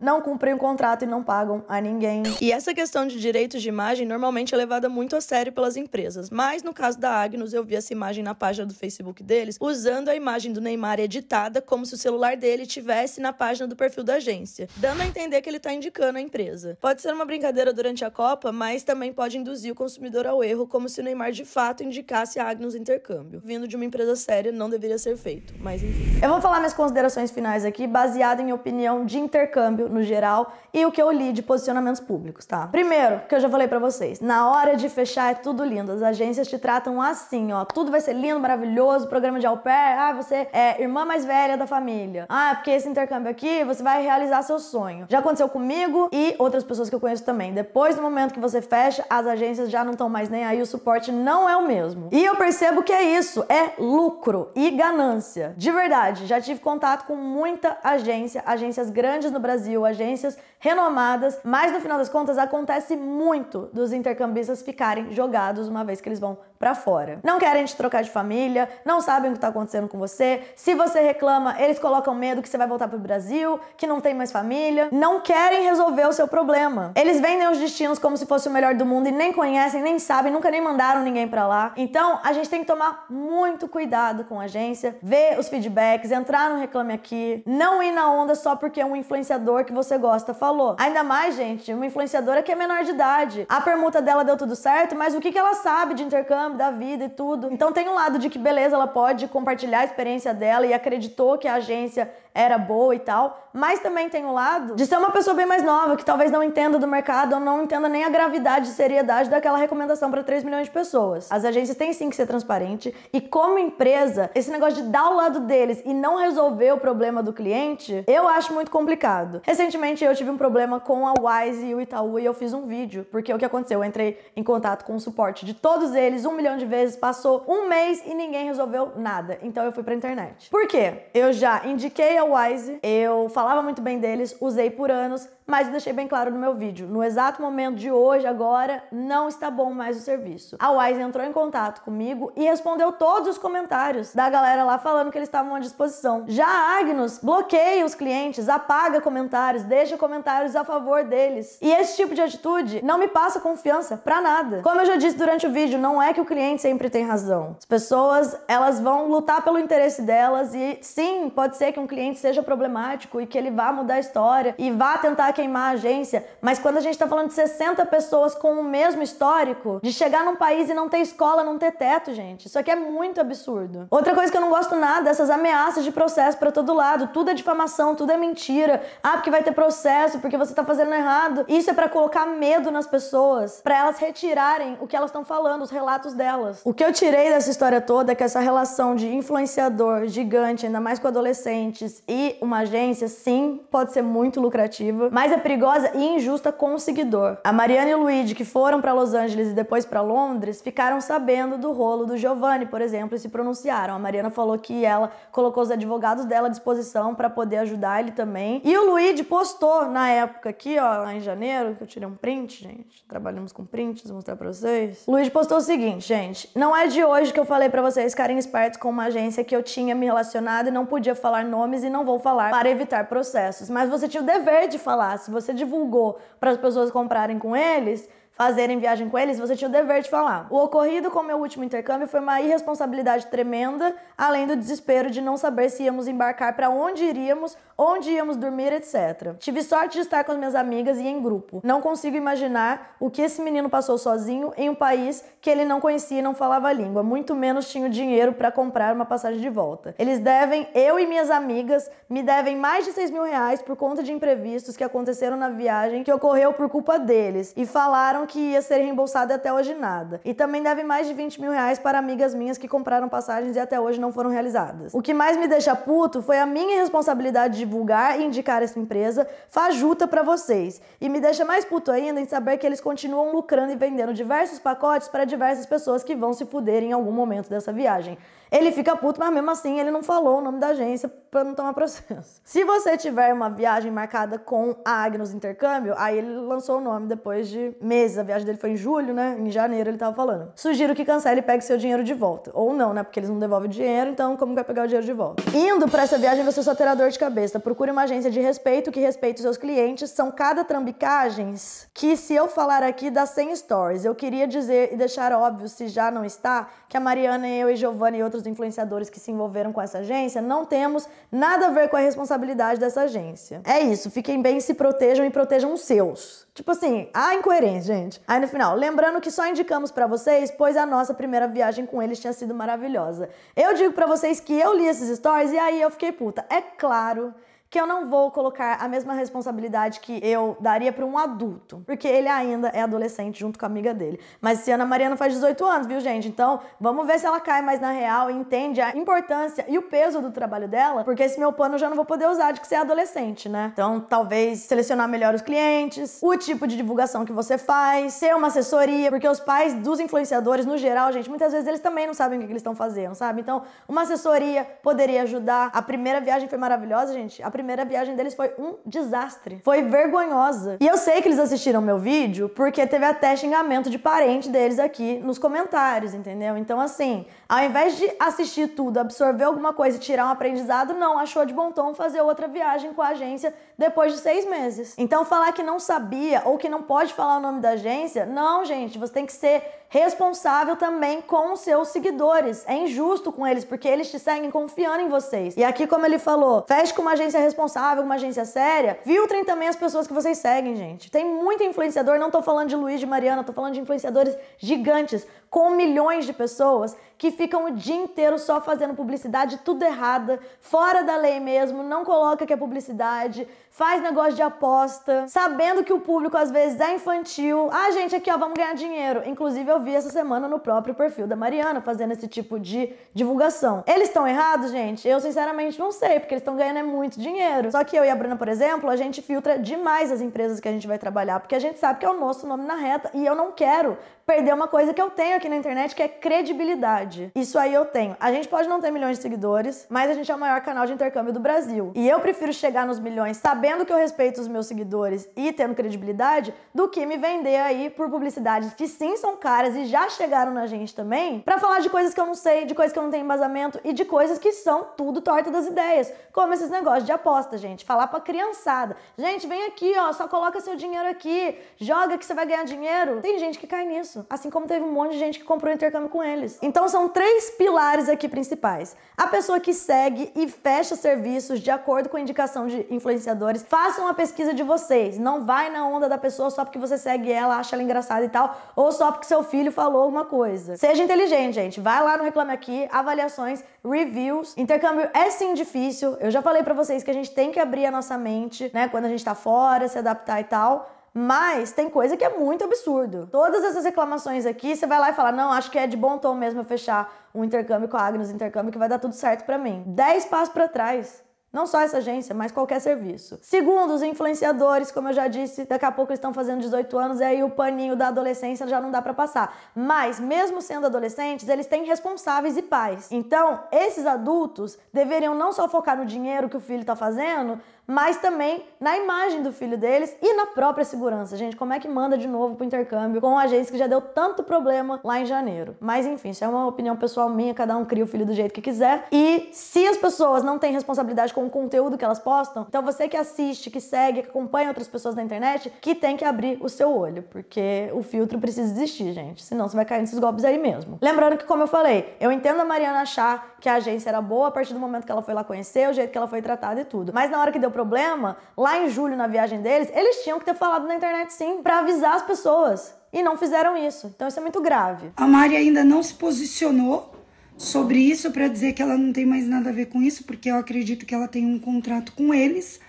Não cumprem o contrato e não pagam a ninguém. E essa questão de direitos de imagem normalmente é levada muito a sério pelas empresas, mas no caso da Agnus eu vi essa imagem na página do Facebook deles, usando a imagem do Neymar editada como se o celular dele estivesse na página do perfil da agência, dando a entender que ele está indicando a empresa. Pode ser uma brincadeira durante a Copa, mas também pode induzir o consumidor ao erro, como se o Neymar de fato indicasse a Agnus Intercâmbio. Vindo de uma empresa séria, não deveria ser feito, mas enfim. Eu vou falar minhas considerações finais aqui, baseado em opinião de intercâmbio no geral e o que eu li de posicionamentos públicos, tá? Primeiro, que eu já falei pra vocês, na hora de fechar é tudo lindo, as agências te tratam assim, ó, tudo vai ser lindo, maravilhoso, programa de au pair, você é irmã mais velha da família, porque esse intercâmbio aqui, você vai realizar seu sonho. Já aconteceu comigo e outras pessoas que eu conheço também. Depois do momento que você fecha, as agências já não estão mais nem aí, o suporte não é o mesmo. E eu percebo que é isso, é lucro e ganância. De verdade, já tive contato com muita agência, agências grandes no Brasil, agências renomadas, mas no final das contas acontece muito dos intercambistas ficarem jogados uma vez que eles vão pra fora. Não querem te trocar de família, não sabem o que tá acontecendo com você. Se você reclama, eles colocam medo que você vai voltar pro Brasil, que não tem mais família. Não querem resolver o seu problema. Eles vendem os destinos como se fosse o melhor do mundo e nem conhecem, nem sabem, nunca nem mandaram ninguém pra lá. Então, a gente tem que tomar muito cuidado com a agência, ver os feedbacks, entrar no Reclame Aqui, não ir na onda só porque um influenciador que você gosta falou. Ainda mais, gente, uma influenciadora que é menor de idade. A permuta dela deu tudo certo, mas o que ela sabe de intercâmbio, da vida e tudo? Então tem um lado de que, beleza, ela pode compartilhar a experiência dela e acreditou que a agência era boa e tal, mas também tem o lado de ser uma pessoa bem mais nova, que talvez não entenda do mercado ou não entenda nem a gravidade e seriedade daquela recomendação para 3 milhões de pessoas. As agências têm sim que ser transparente e, como empresa, esse negócio de dar o lado deles e não resolver o problema do cliente, eu acho muito complicado. Recentemente eu tive um problema com a Wise e o Itaú e eu fiz um vídeo, porque o que aconteceu? Eu entrei em contato com o suporte de todos eles 1 milhão de vezes, passou um mês e ninguém resolveu nada. Então eu fui pra internet. Por quê? Eu já indiquei a Wise, eu falava muito bem deles, usei por anos, mas eu deixei bem claro no meu vídeo. No exato momento de hoje, agora, não está bom mais o serviço. A Wise entrou em contato comigo e respondeu todos os comentários da galera lá falando que eles estavam à disposição. Já a Agnus bloqueia os clientes, apaga comentários, deixa comentários a favor deles. E esse tipo de atitude não me passa confiança pra nada. Como eu já disse durante o vídeo, não é que o cliente sempre tem razão. As pessoas, elas vão lutar pelo interesse delas e sim, pode ser que um cliente seja problemático e que ele vá mudar a história e vá tentar queimar a agência, mas quando a gente tá falando de 60 pessoas com o mesmo histórico, de chegar num país e não ter escola, não ter teto, gente, isso aqui é muito absurdo. Outra coisa que eu não gosto nada, dessas ameaças de processo pra todo lado, tudo é difamação, tudo é mentira, porque vai ter processo, porque você tá fazendo errado. Isso é pra colocar medo nas pessoas, pra elas retirarem o que elas estão falando, os relatos delas. O que eu tirei dessa história toda é que essa relação de influenciador gigante, ainda mais com adolescentes, e uma agência, sim, pode ser muito lucrativa, mas é perigosa e injusta com o seguidor. A Mariana e o Luigi, que foram para Los Angeles e depois para Londres, ficaram sabendo do rolo do Giovanni, por exemplo, e se pronunciaram. A Mariana falou que ela colocou os advogados dela à disposição para poder ajudar ele também. E o Luigi postou na época aqui, ó, lá em janeiro, que eu tirei um print, gente. Trabalhamos com prints, vou mostrar para vocês. O Luigi postou o seguinte, gente, não é de hoje que eu falei para vocês ficarem espertos com uma agência que eu tinha me relacionado e não podia falar nomes e não vou falar para evitar processos, mas você tinha o dever de falar. Se você divulgou para as pessoas comprarem com eles, fazerem viagem com eles, você tinha o dever de falar. O ocorrido com o meu último intercâmbio foi uma irresponsabilidade tremenda, além do desespero de não saber se íamos embarcar, para onde iríamos, onde íamos dormir, etc. Tive sorte de estar com as minhas amigas e em grupo. Não consigo imaginar o que esse menino passou sozinho em um país que ele não conhecia e não falava a língua, muito menos tinha o dinheiro para comprar uma passagem de volta. Eles devem, eu e minhas amigas, me devem mais de 6 mil reais por conta de imprevistos que aconteceram na viagem, que ocorreu por culpa deles, e falaram que ia ser reembolsado e até hoje nada. E também deve mais de 20 mil reais para amigas minhas que compraram passagens e até hoje não foram realizadas. O que mais me deixa puto foi a minha irresponsabilidade de divulgar e indicar essa empresa fajuta pra vocês. E me deixa mais puto ainda em saber que eles continuam lucrando e vendendo diversos pacotes para diversas pessoas que vão se fuder em algum momento dessa viagem. Ele fica puto, mas mesmo assim ele não falou o nome da agência pra não tomar processo. Se você tiver uma viagem marcada com a Agnus Intercâmbio, aí ele lançou o nome depois de meses. A viagem dele foi em julho, né? Em janeiro ele tava falando. Sugiro que cancele e pegue seu dinheiro de volta. Ou não, né? Porque eles não devolvem o dinheiro, então como vai pegar o dinheiro de volta? Indo pra essa viagem você só terá dor de cabeça. Procure uma agência de respeito que respeite os seus clientes. São cada trambicagens que, se eu falar aqui, dá 100 stories. Eu queria dizer e deixar óbvio, se já não está, que a Mariana, eu e Giovanni e outros influenciadores que se envolveram com essa agência não temos nada a ver com a responsabilidade dessa agência. É isso, fiquem bem, se protejam e protejam os seus. Tipo assim, a incoerência, gente. Aí no final, lembrando que só indicamos pra vocês, pois a nossa primeira viagem com eles tinha sido maravilhosa. Eu digo pra vocês que eu li esses stories e aí eu fiquei puta. É claro que eu não vou colocar a mesma responsabilidade que eu daria pra um adulto, porque ele ainda é adolescente junto com a amiga dele. Mas esse ano a Mariana faz 18 anos, viu, gente? Então, vamos ver se ela cai mais na real e entende a importância e o peso do trabalho dela, porque esse meu pano eu já não vou poder usar de que você é adolescente, né? Então, talvez selecionar melhor os clientes, o tipo de divulgação que você faz, ter uma assessoria, porque os pais dos influenciadores, no geral, gente, muitas vezes eles também não sabem o que eles estão fazendo, sabe? Então, uma assessoria poderia ajudar. A primeira viagem foi maravilhosa, gente. A primeira viagem deles foi um desastre. Foi vergonhosa. E eu sei que eles assistiram meu vídeo porque teve até xingamento de parente deles aqui nos comentários, entendeu? Então, assim, ao invés de assistir tudo, absorver alguma coisa e tirar um aprendizado, não, achou de bom tom fazer outra viagem com a agência depois de 6 meses. Então, falar que não sabia ou que não pode falar o nome da agência, não, gente, você tem que ser responsável também com os seus seguidores. É injusto com eles, porque eles te seguem confiando em vocês. E aqui, como ele falou, feche com uma agência responsável, uma agência séria, filtrem também as pessoas que vocês seguem, gente. Tem muito influenciador, não tô falando de Luiz, de Mariana, tô falando de influenciadores gigantes, com milhões de pessoas, que ficam o dia inteiro só fazendo publicidade tudo errada, fora da lei mesmo, não coloca que é publicidade, faz negócio de aposta, sabendo que o público às vezes é infantil. Ah, gente, aqui ó, vamos ganhar dinheiro. Inclusive eu vi essa semana no próprio perfil da Mariana fazendo esse tipo de divulgação. Eles estão errados, gente? Eu sinceramente não sei, porque eles estão ganhando muito dinheiro. Só que eu e a Bruna, por exemplo, a gente filtra demais as empresas que a gente vai trabalhar, porque a gente sabe que é o nosso nome na reta e eu não quero perder uma coisa que eu tenho aqui na internet, que é credibilidade. Isso aí eu tenho. A gente pode não ter milhões de seguidores, mas a gente é o maior canal de intercâmbio do Brasil. E eu prefiro chegar nos milhões sabendo que eu respeito os meus seguidores e tendo credibilidade, do que me vender aí por publicidades que sim são caras e já chegaram na gente também, pra falar de coisas que eu não sei, de coisas que eu não tenho embasamento e de coisas que são tudo torta das ideias. Como esses negócios de aposta, gente. Falar pra criançada. Gente, vem aqui, ó, só coloca seu dinheiro aqui, joga que você vai ganhar dinheiro. Tem gente que cai nisso. Assim como teve um monte de gente que comprou intercâmbio com eles. Então são 3 pilares aqui principais. A pessoa que segue e fecha serviços de acordo com a indicação de influenciadores. Façam a pesquisa de vocês. Não vai na onda da pessoa só porque você segue ela, acha ela engraçada e tal, ou só porque seu filho falou alguma coisa. Seja inteligente, gente. Vai lá no Reclame Aqui, avaliações, reviews. Intercâmbio é sim difícil. Eu já falei pra vocês que a gente tem que abrir a nossa mente, né, quando a gente tá fora, se adaptar e tal. Mas tem coisa que é muito absurdo. Todas essas reclamações aqui, você vai lá e fala, não, acho que é de bom tom mesmo eu fechar um intercâmbio com a Agnes Intercâmbio que vai dar tudo certo pra mim. 10 passos pra trás. Não só essa agência, mas qualquer serviço. Segundo, os influenciadores, como eu já disse, daqui a pouco eles estão fazendo 18 anos e aí o paninho da adolescência já não dá pra passar. Mas, mesmo sendo adolescentes, eles têm responsáveis e pais. Então, esses adultos deveriam não só focar no dinheiro que o filho tá fazendo, mas também na imagem do filho deles e na própria segurança. Gente, como é que manda de novo pro intercâmbio com uma agência que já deu tanto problema lá em janeiro? Mas enfim, isso é uma opinião pessoal minha, cada um cria o filho do jeito que quiser. E se as pessoas não têm responsabilidade com o conteúdo que elas postam, então você que assiste, que segue, que acompanha outras pessoas na internet, que tem que abrir o seu olho, porque o filtro precisa existir, gente. Senão você vai cair nesses golpes aí mesmo. Lembrando que, como eu falei, eu entendo a Mariana achar que a agência era boa a partir do momento que ela foi lá conhecer, o jeito que ela foi tratada e tudo. Mas na hora que deu problema, lá em julho, na viagem deles, eles tinham que ter falado na internet sim, pra avisar as pessoas. E não fizeram isso. Então isso é muito grave. A Mari ainda não se posicionou sobre isso pra dizer que ela não tem mais nada a ver com isso, porque eu acredito que ela tem um contrato com eles,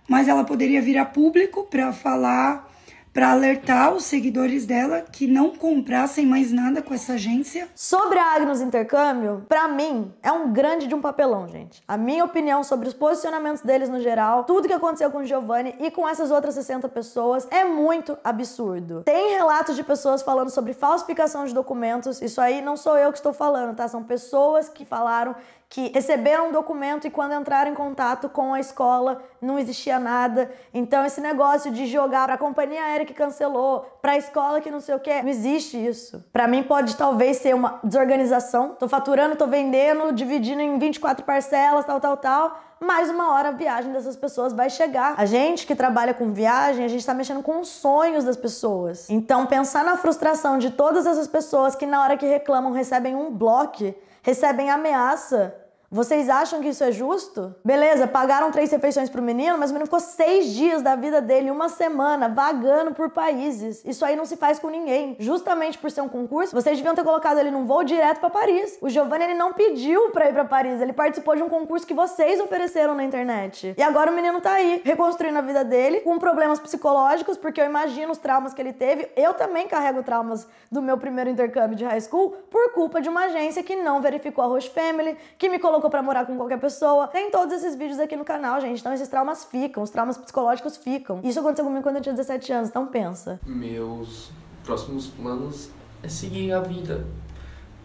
mas ela poderia vir a público pra falar, pra alertar os seguidores dela que não comprassem mais nada com essa agência. Sobre a Agnos Intercâmbio, pra mim, é um grande de um papelão, gente. A minha opinião sobre os posicionamentos deles no geral, tudo que aconteceu com o Giovanni e com essas outras 60 pessoas é muito absurdo. Tem relatos de pessoas falando sobre falsificação de documentos, isso aí não sou eu que estou falando, tá? São pessoas que falaram que receberam um documento e quando entraram em contato com a escola não existia nada. Então esse negócio de jogar pra companhia aérea que cancelou, pra escola que não sei o que, não existe isso. Pra mim pode talvez ser uma desorganização. Tô faturando, tô vendendo, dividindo em 24 parcelas, tal. Mas uma hora a viagem dessas pessoas vai chegar. A gente que trabalha com viagem, a gente tá mexendo com os sonhos das pessoas. Então pensar na frustração de todas essas pessoas que na hora que reclamam recebem um bloco, recebem ameaça. Vocês acham que isso é justo? Beleza, pagaram 3 refeições pro menino, mas o menino ficou 6 dias da vida dele, 1 semana, vagando por países. Isso aí não se faz com ninguém. Justamente por ser um concurso, vocês deviam ter colocado ele num voo direto pra Paris. O Giovanni, ele não pediu pra ir pra Paris, ele participou de um concurso que vocês ofereceram na internet. E agora o menino tá aí, reconstruindo a vida dele, com problemas psicológicos, porque eu imagino os traumas que ele teve. Eu também carrego traumas do meu primeiro intercâmbio de high school por culpa de uma agência que não verificou a Host Family, que me colocou pra morar com qualquer pessoa. Tem todos esses vídeos aqui no canal, gente. Então esses traumas ficam, os traumas psicológicos ficam. Isso aconteceu comigo quando eu tinha 17 anos, então pensa. Meus próximos planos é seguir a vida.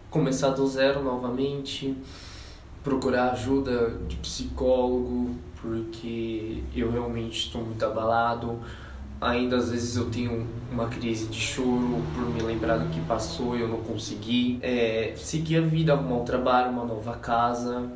Começar do zero novamente, procurar ajuda de psicólogo, porque eu realmente estou muito abalado. Ainda às vezes eu tenho uma crise de choro por me lembrar do que passou e eu não consegui. Seguir a vida, arrumar um trabalho, uma nova casa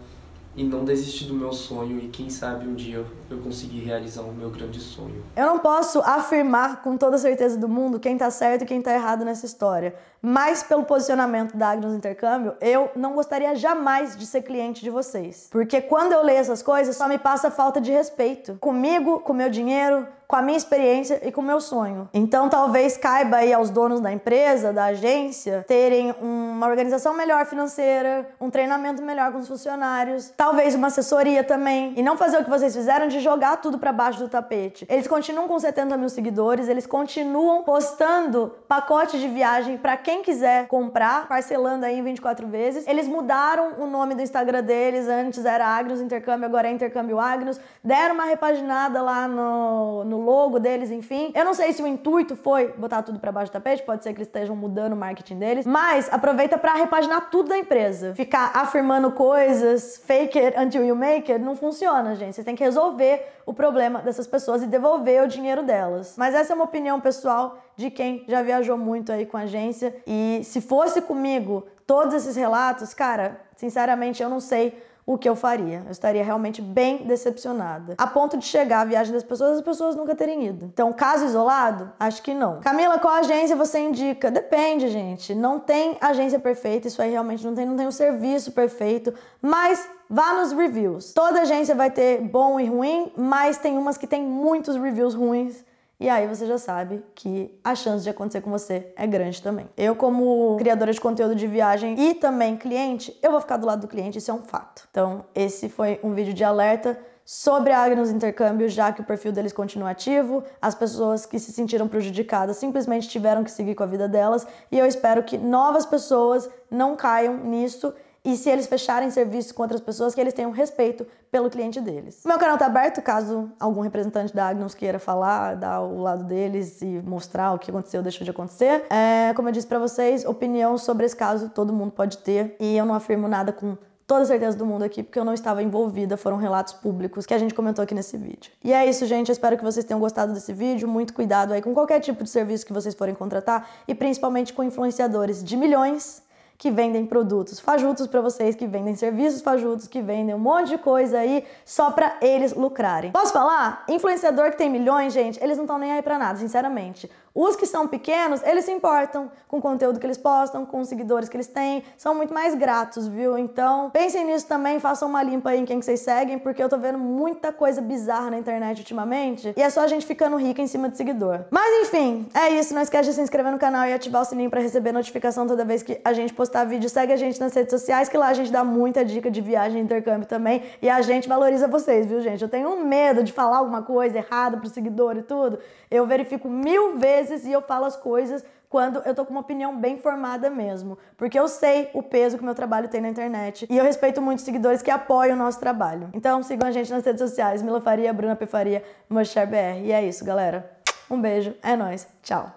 e não desistir do meu sonho. E quem sabe um dia eu conseguir realizar o meu grande sonho. Eu não posso afirmar com toda a certeza do mundo quem tá certo e quem tá errado nessa história. Mas pelo posicionamento da Agnos Intercâmbio, eu não gostaria jamais de ser cliente de vocês. Porque quando eu leio essas coisas, só me passa falta de respeito. Comigo, com meu dinheiro, com a minha experiência e com o meu sonho. Então talvez caiba aí aos donos da empresa, da agência, terem uma organização melhor financeira, um treinamento melhor com os funcionários, talvez uma assessoria também, e não fazer o que vocês fizeram de jogar tudo pra baixo do tapete. Eles continuam com 70 mil seguidores, eles continuam postando pacotes de viagem pra quem quiser comprar, parcelando aí em 24 vezes. Eles mudaram o nome do Instagram deles, antes era Agnos Intercâmbio, agora é Intercâmbio Agnos, deram uma repaginada lá no logo deles, enfim. Eu não sei se o intuito foi botar tudo pra baixo do tapete, pode ser que eles estejam mudando o marketing deles, mas aproveita pra repaginar tudo da empresa. Ficar afirmando coisas, fake it until you make it, não funciona, gente. Vocês têm que resolver o problema dessas pessoas e devolver o dinheiro delas. Mas essa é uma opinião pessoal de quem já viajou muito aí com a agência, e se fosse comigo todos esses relatos, cara, sinceramente eu não sei o que eu faria. Eu estaria realmente bem decepcionada. A ponto de chegar a viagem das pessoas, as pessoas nunca terem ido. Então, caso isolado? Acho que não. Camila, qual agência você indica? Depende, gente. Não tem agência perfeita, isso aí realmente não tem um serviço perfeito, mas vá nos reviews. Toda agência vai ter bom e ruim, mas tem umas que tem muitos reviews ruins. E aí você já sabe que a chance de acontecer com você é grande também. Eu, como criadora de conteúdo de viagem e também cliente, eu vou ficar do lado do cliente, isso é um fato. Então, esse foi um vídeo de alerta sobre a Agnos Intercâmbio, já que o perfil deles continua ativo, as pessoas que se sentiram prejudicadas simplesmente tiveram que seguir com a vida delas, e eu espero que novas pessoas não caiam nisso. E se eles fecharem serviços com outras pessoas, que eles tenham respeito pelo cliente deles. O meu canal tá aberto, caso algum representante da Agnos queira falar, dar o lado deles e mostrar o que aconteceu ou deixou de acontecer. Como eu disse pra vocês, opinião sobre esse caso todo mundo pode ter. E eu não afirmo nada com toda a certeza do mundo aqui, porque eu não estava envolvida, foram relatos públicos que a gente comentou aqui nesse vídeo. E é isso, gente, eu espero que vocês tenham gostado desse vídeo, muito cuidado aí com qualquer tipo de serviço que vocês forem contratar, e principalmente com influenciadores de milhões que vendem produtos fajutos pra vocês, que vendem serviços fajutos, que vendem um monte de coisa aí só pra eles lucrarem. Posso falar? Influenciador que tem milhões, gente, eles não estão nem aí pra nada, sinceramente. Os que são pequenos, eles se importam com o conteúdo que eles postam, com os seguidores que eles têm, são muito mais gratos, viu? Então, pensem nisso também, façam uma limpa aí em quem que vocês seguem, porque eu tô vendo muita coisa bizarra na internet ultimamente, e é só a gente ficando rica em cima de seguidor. Mas enfim, é isso, não esquece de se inscrever no canal e ativar o sininho pra receber notificação toda vez que a gente postar vídeo. Segue a gente nas redes sociais, que lá a gente dá muita dica de viagem e intercâmbio também, e a gente valoriza vocês, viu, gente? Eu tenho medo de falar alguma coisa errada pro seguidor e tudo, eu verifico 1000 vezes e eu falo as coisas quando eu tô com uma opinião bem formada mesmo, porque eu sei o peso que o meu trabalho tem na internet, e eu respeito muito os seguidores que apoiam o nosso trabalho. Então sigam a gente nas redes sociais, Mila Faria, Bruna P. Faria, MochiShareBR. E é isso, galera. Um beijo, é nóis, tchau.